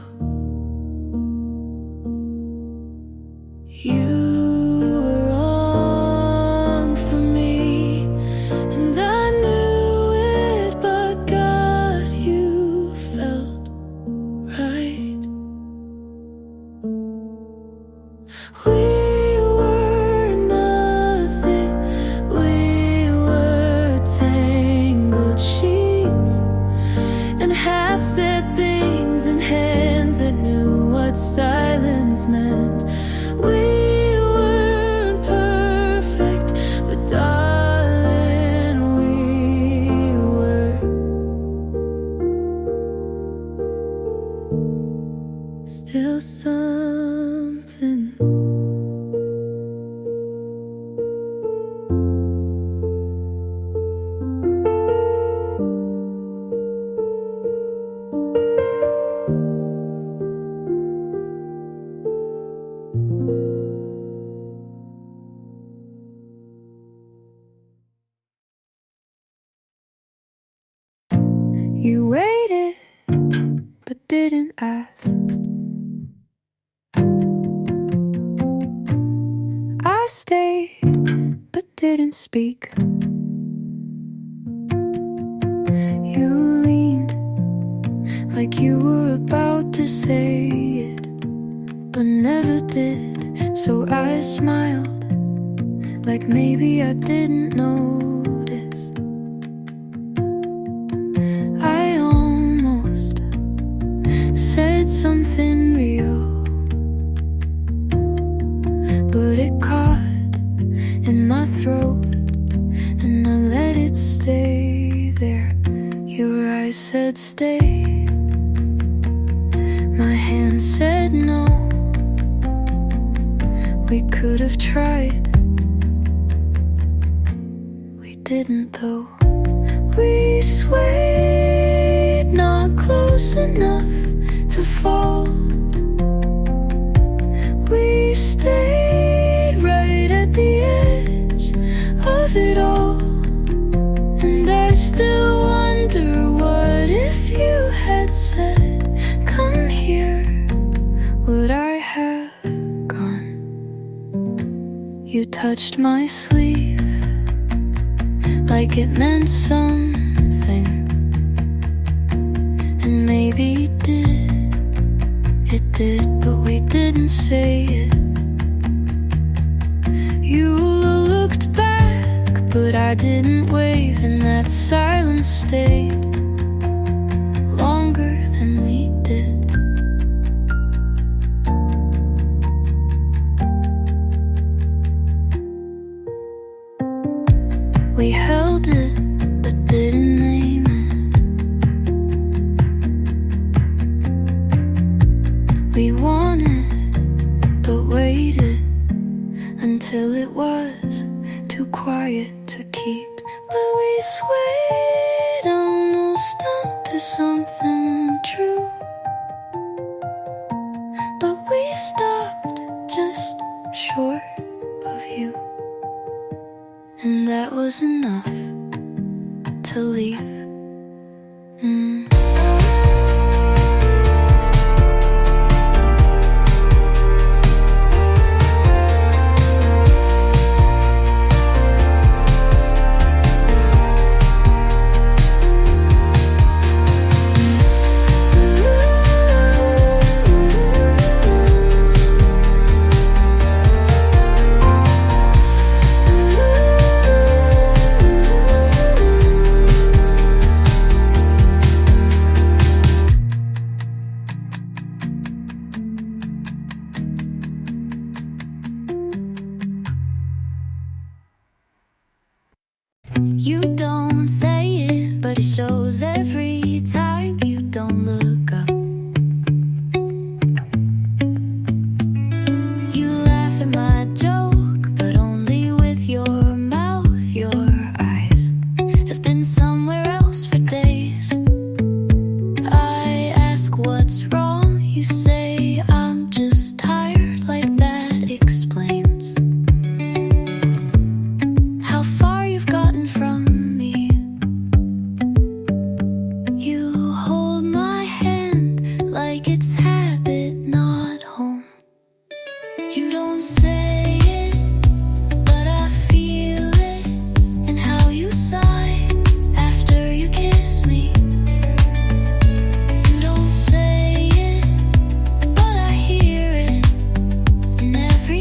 A: You were wrong for me, and I knew it, but God, you felt right. We were nothing. We were tangled sheets and half-said things in hands that knew what silence meant. We weren't perfect, but darling, we were still something. You waited, but didn't ask. I stayed, but didn't speak. You leaned like you were about to say it, but never did. So I smiled, like maybe I didn't notice. I almost said something real, but it caught in my throat, and I let it stay there. Your eyes said stay, my hand said no. We could have tried, we didn't though. We swayed, not close enough to fall. We stayed right at the edge of it all. And I still wonder, what if you had said, come here, would I have gone? You touched my sleeve like it meant something, and maybe it did, but we didn't say it. You looked back, but I didn't wave, and that silence stayed longer than we did. We held it, but didn't name it. We wanted, but waited until it was too quiet to keep. But we swayed almost up to something true. But we stopped just short of you, and that was enough to leave. You don't say it, but it shows every time you don't look up. You laugh at my joke, but only with your mouth. Your eyes have been somewhere else for days. I ask what's wrong, you say I'm just tired, like that explains how far you've gotten from me. You hold my hand like it's habit, not home. You don't say it, but I feel it in how you sigh after you kiss me. You don't say it, but I hear it in every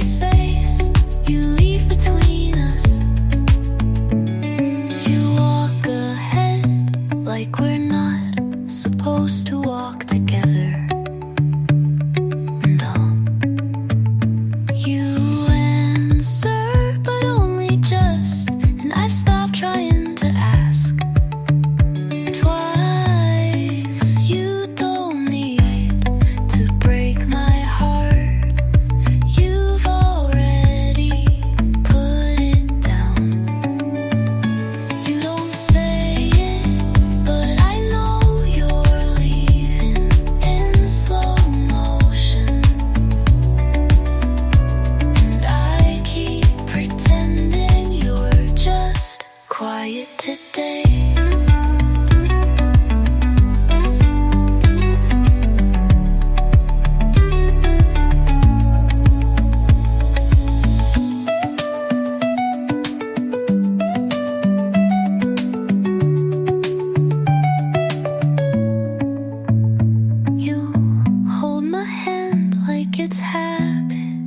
A: it's habit,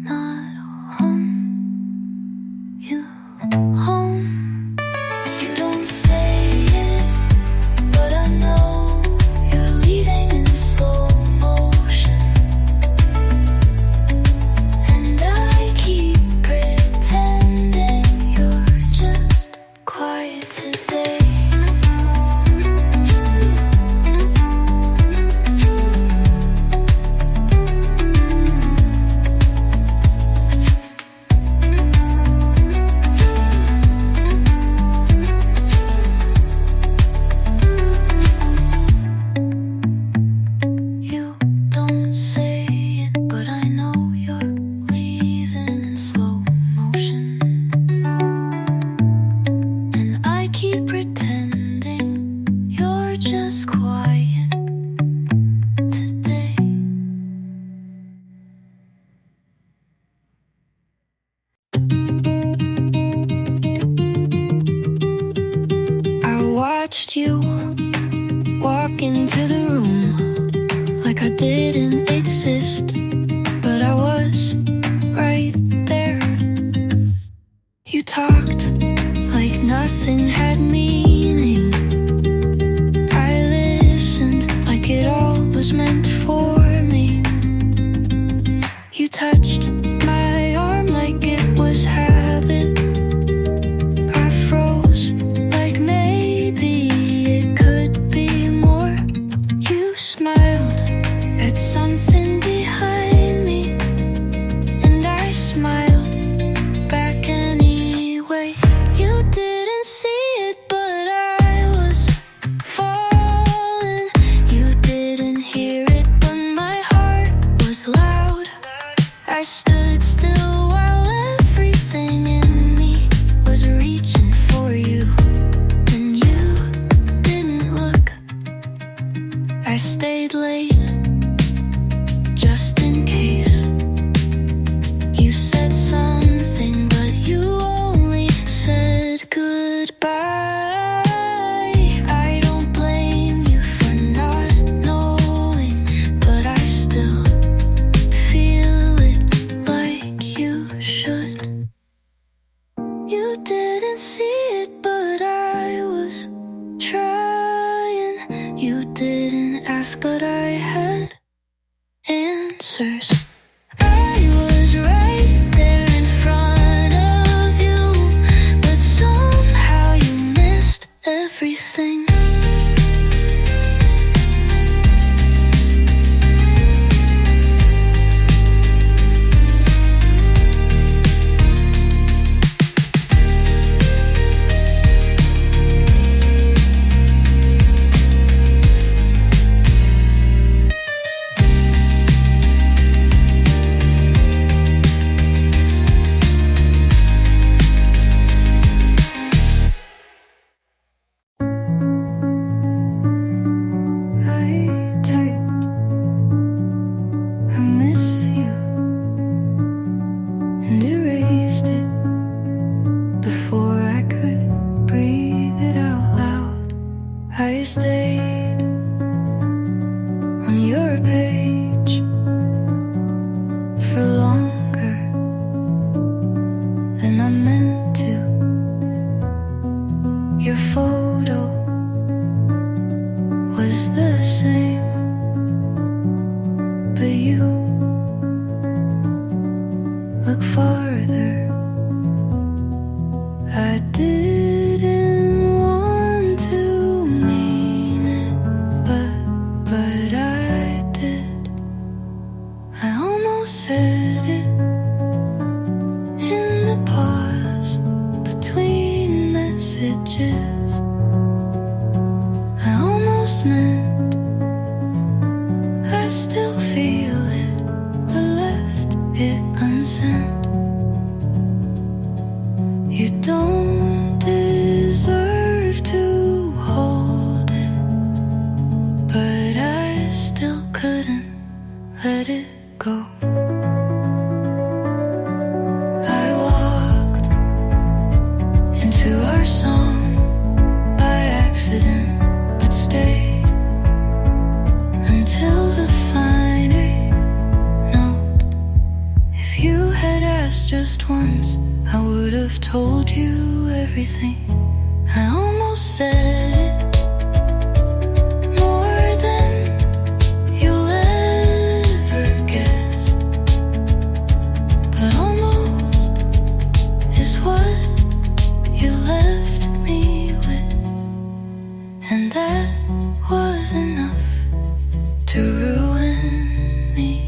A: not home. You home. You don't say it, but I know you're leaving in slow motion. And I keep pretending you're just quiet today. You don't say it, but I know you're leaving in slow motion. And I keep pretending you're just quiet today. I watched you walk into the room like I didn't exist, but I was right there. You talked like nothing had meaning. I listened like it all was meant for me. You touched my arm like it was habit. I froze like maybe it could be more. You smiled at something behind me, and I smiled back anyway. You didn't see it, but I was falling. You didn't hear it, but my heart was loud. I stood still while everything in me was reaching for you, and you didn't look. I stayed late just in case. You said something, but you only said goodbye. I don't blame you for not knowing, but I still feel it like you should. You didn't see it, but I was trying. You didn't ask, but I had answers. I was right there in front of you, but somehow you missed everything. I typed, I miss you, and erased it before I could breathe it out loud. I stayed on your page for longer than I meant to. Your photo was the same, but you look farther. I didn't want to mean it, but I did. I almost said it in the pause between messages. I almost meant I still feel it, but left it unsent. You don't deserve to hold it, but I still couldn't let it go. I walked into our song by accident, but stayed until the finer loved ones, I would have told you everything. I almost said it more than you'll ever guess, but almost is what you left me with, and that was enough to ruin me.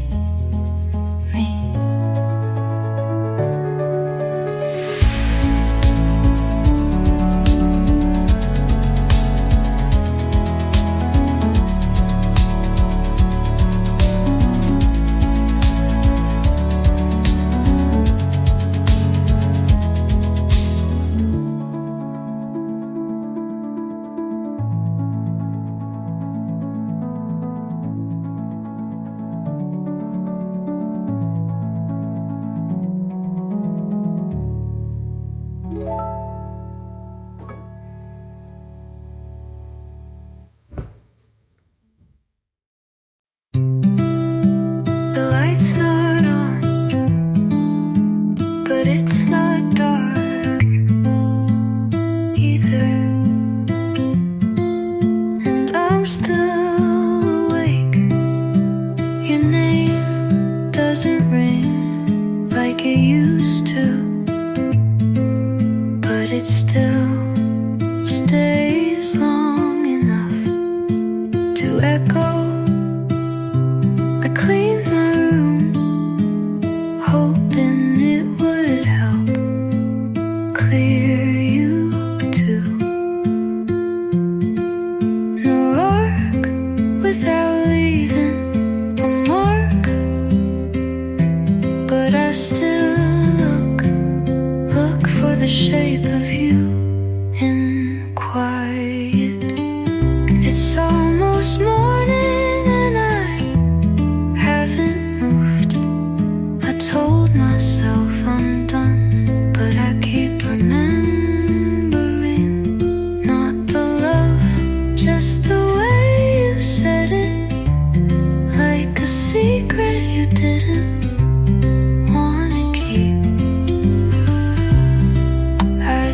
A: The light's not on, but it's not dark either, and I'm still awake. Your name doesn't ring like it used to, but it still stays long enough to echo. I cleaned my room, hoping it would help clear you too. No arc without leaving a mark, but I still look for the shape of you in quiet. It's almost morning and I haven't moved. I told myself I'm done, but I keep remembering. Not the love, just the way you said it, like a secret you didn't wanna keep. I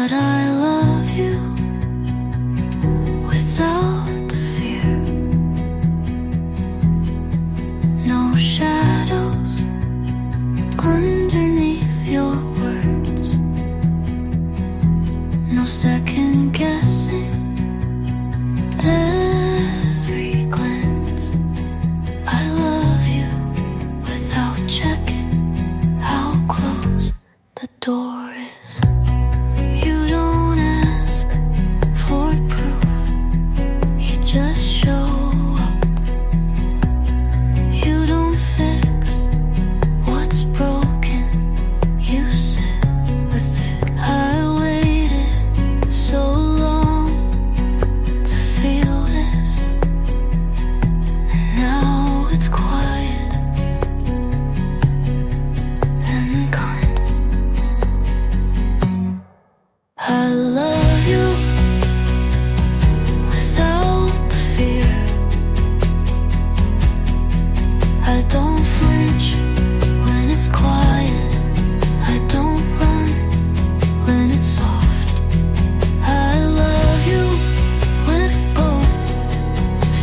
A: But I love you without the fear. No shadows underneath your words. No second guessing every glance. I love you without checking how close the door is. You don't ask for proof, you just show up. You don't fix what's broken, you sit with it. I waited so long to feel this, and now it's quiet and kind. I love you without the fear. I don't flinch when it's quiet. I don't run when it's soft. I love you with both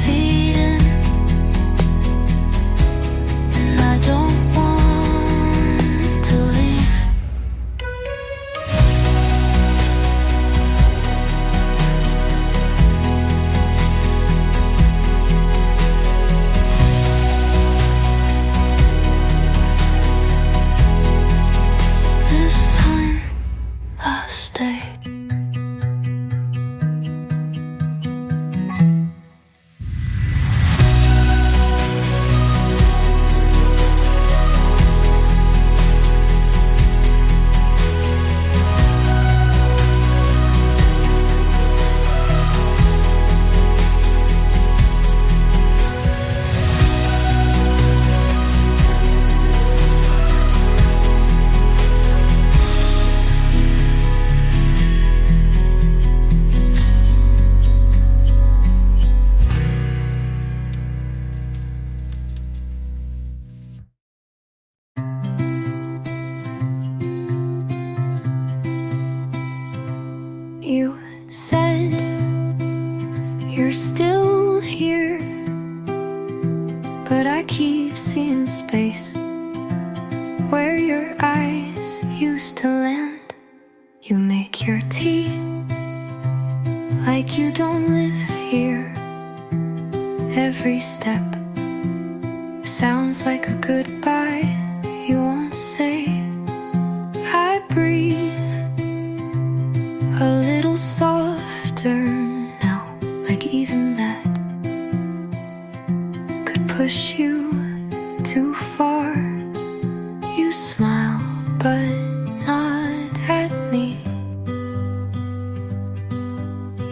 A: feet in, and I don't want to leave. This time I'll stay. You said you're still here, but I keep seeing space where your eyes used to land. You make your tea like you don't live here. Every step sounds like a goodbye you won't say. I breathe a little softer now, like even that could push you too far. You smile, but not at me.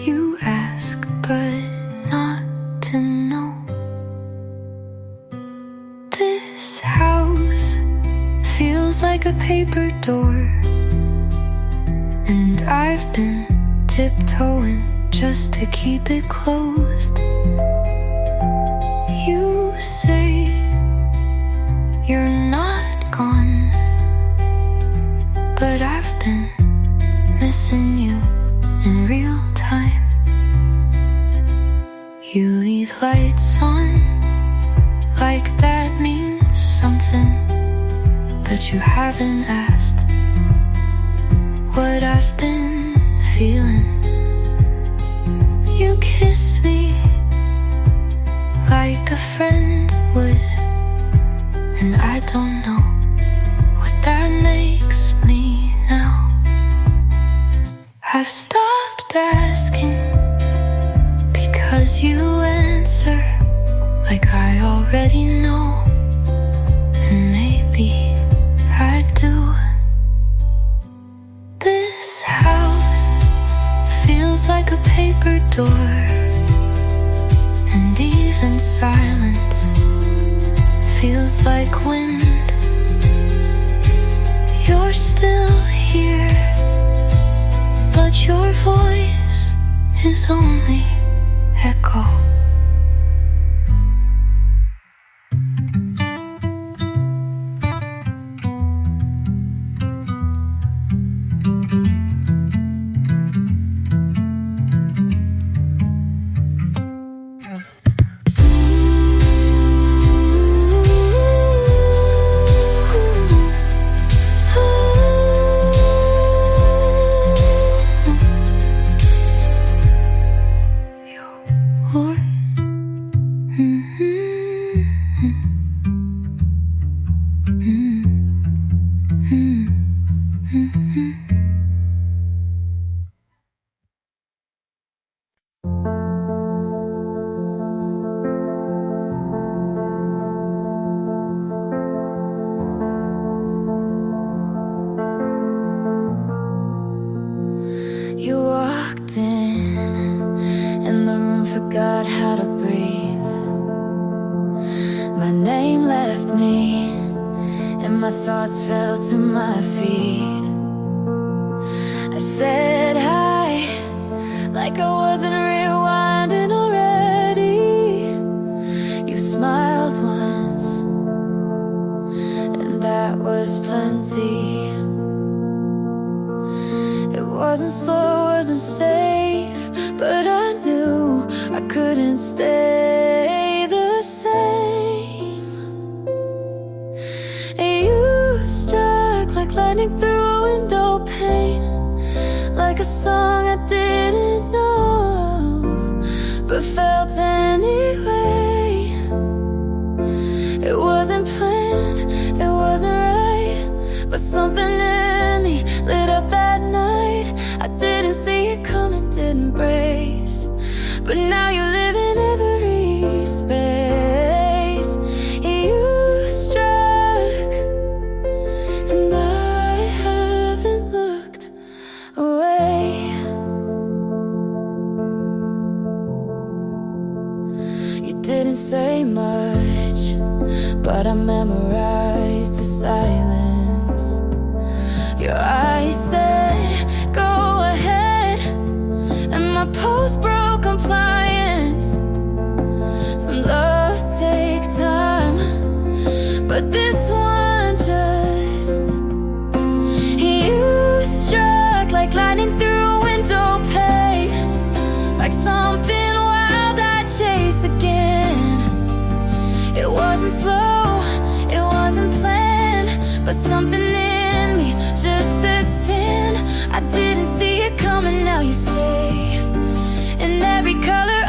A: You ask, but not to know. This house feels like a paper door, and I've been tiptoeing just to keep it closed. You say you're not gone, but I've been missing you in real time. You leave lights on like that means something, but you haven't asked what I've been feeling. You kiss me like a friend would, and I don't know what that makes me now. I've stopped asking because you answer like I already know, and maybe I do. This house feels like a paper door, and even silence feels like wind. You're still here, but your voice is only echo. You walked in, and the room forgot how to breathe. My name left me, and my thoughts fell to my feet. I said hi, like I wasn't rewinding already. You smiled once, and that was plenty. It wasn't slow, wasn't safe, but I knew I couldn't stay the same. You struck like lightning through a window pane, like a song I didn't know, but felt anyway. It wasn't planned, it wasn't right, but something in me lit up that night. I didn't see it coming, didn't brace, but now you live in every space. You struck, and I haven't looked away. You didn't say much, but I memorized the silence. Your eyes said, go ahead, and my pulse broke compliance. Some loves take time, but this one just... You struck like lightning through a window pane, like something wild I'd chase again. It wasn't slow, it wasn't planned, but something in me just said stand. I didn't see it coming, now you stay in every color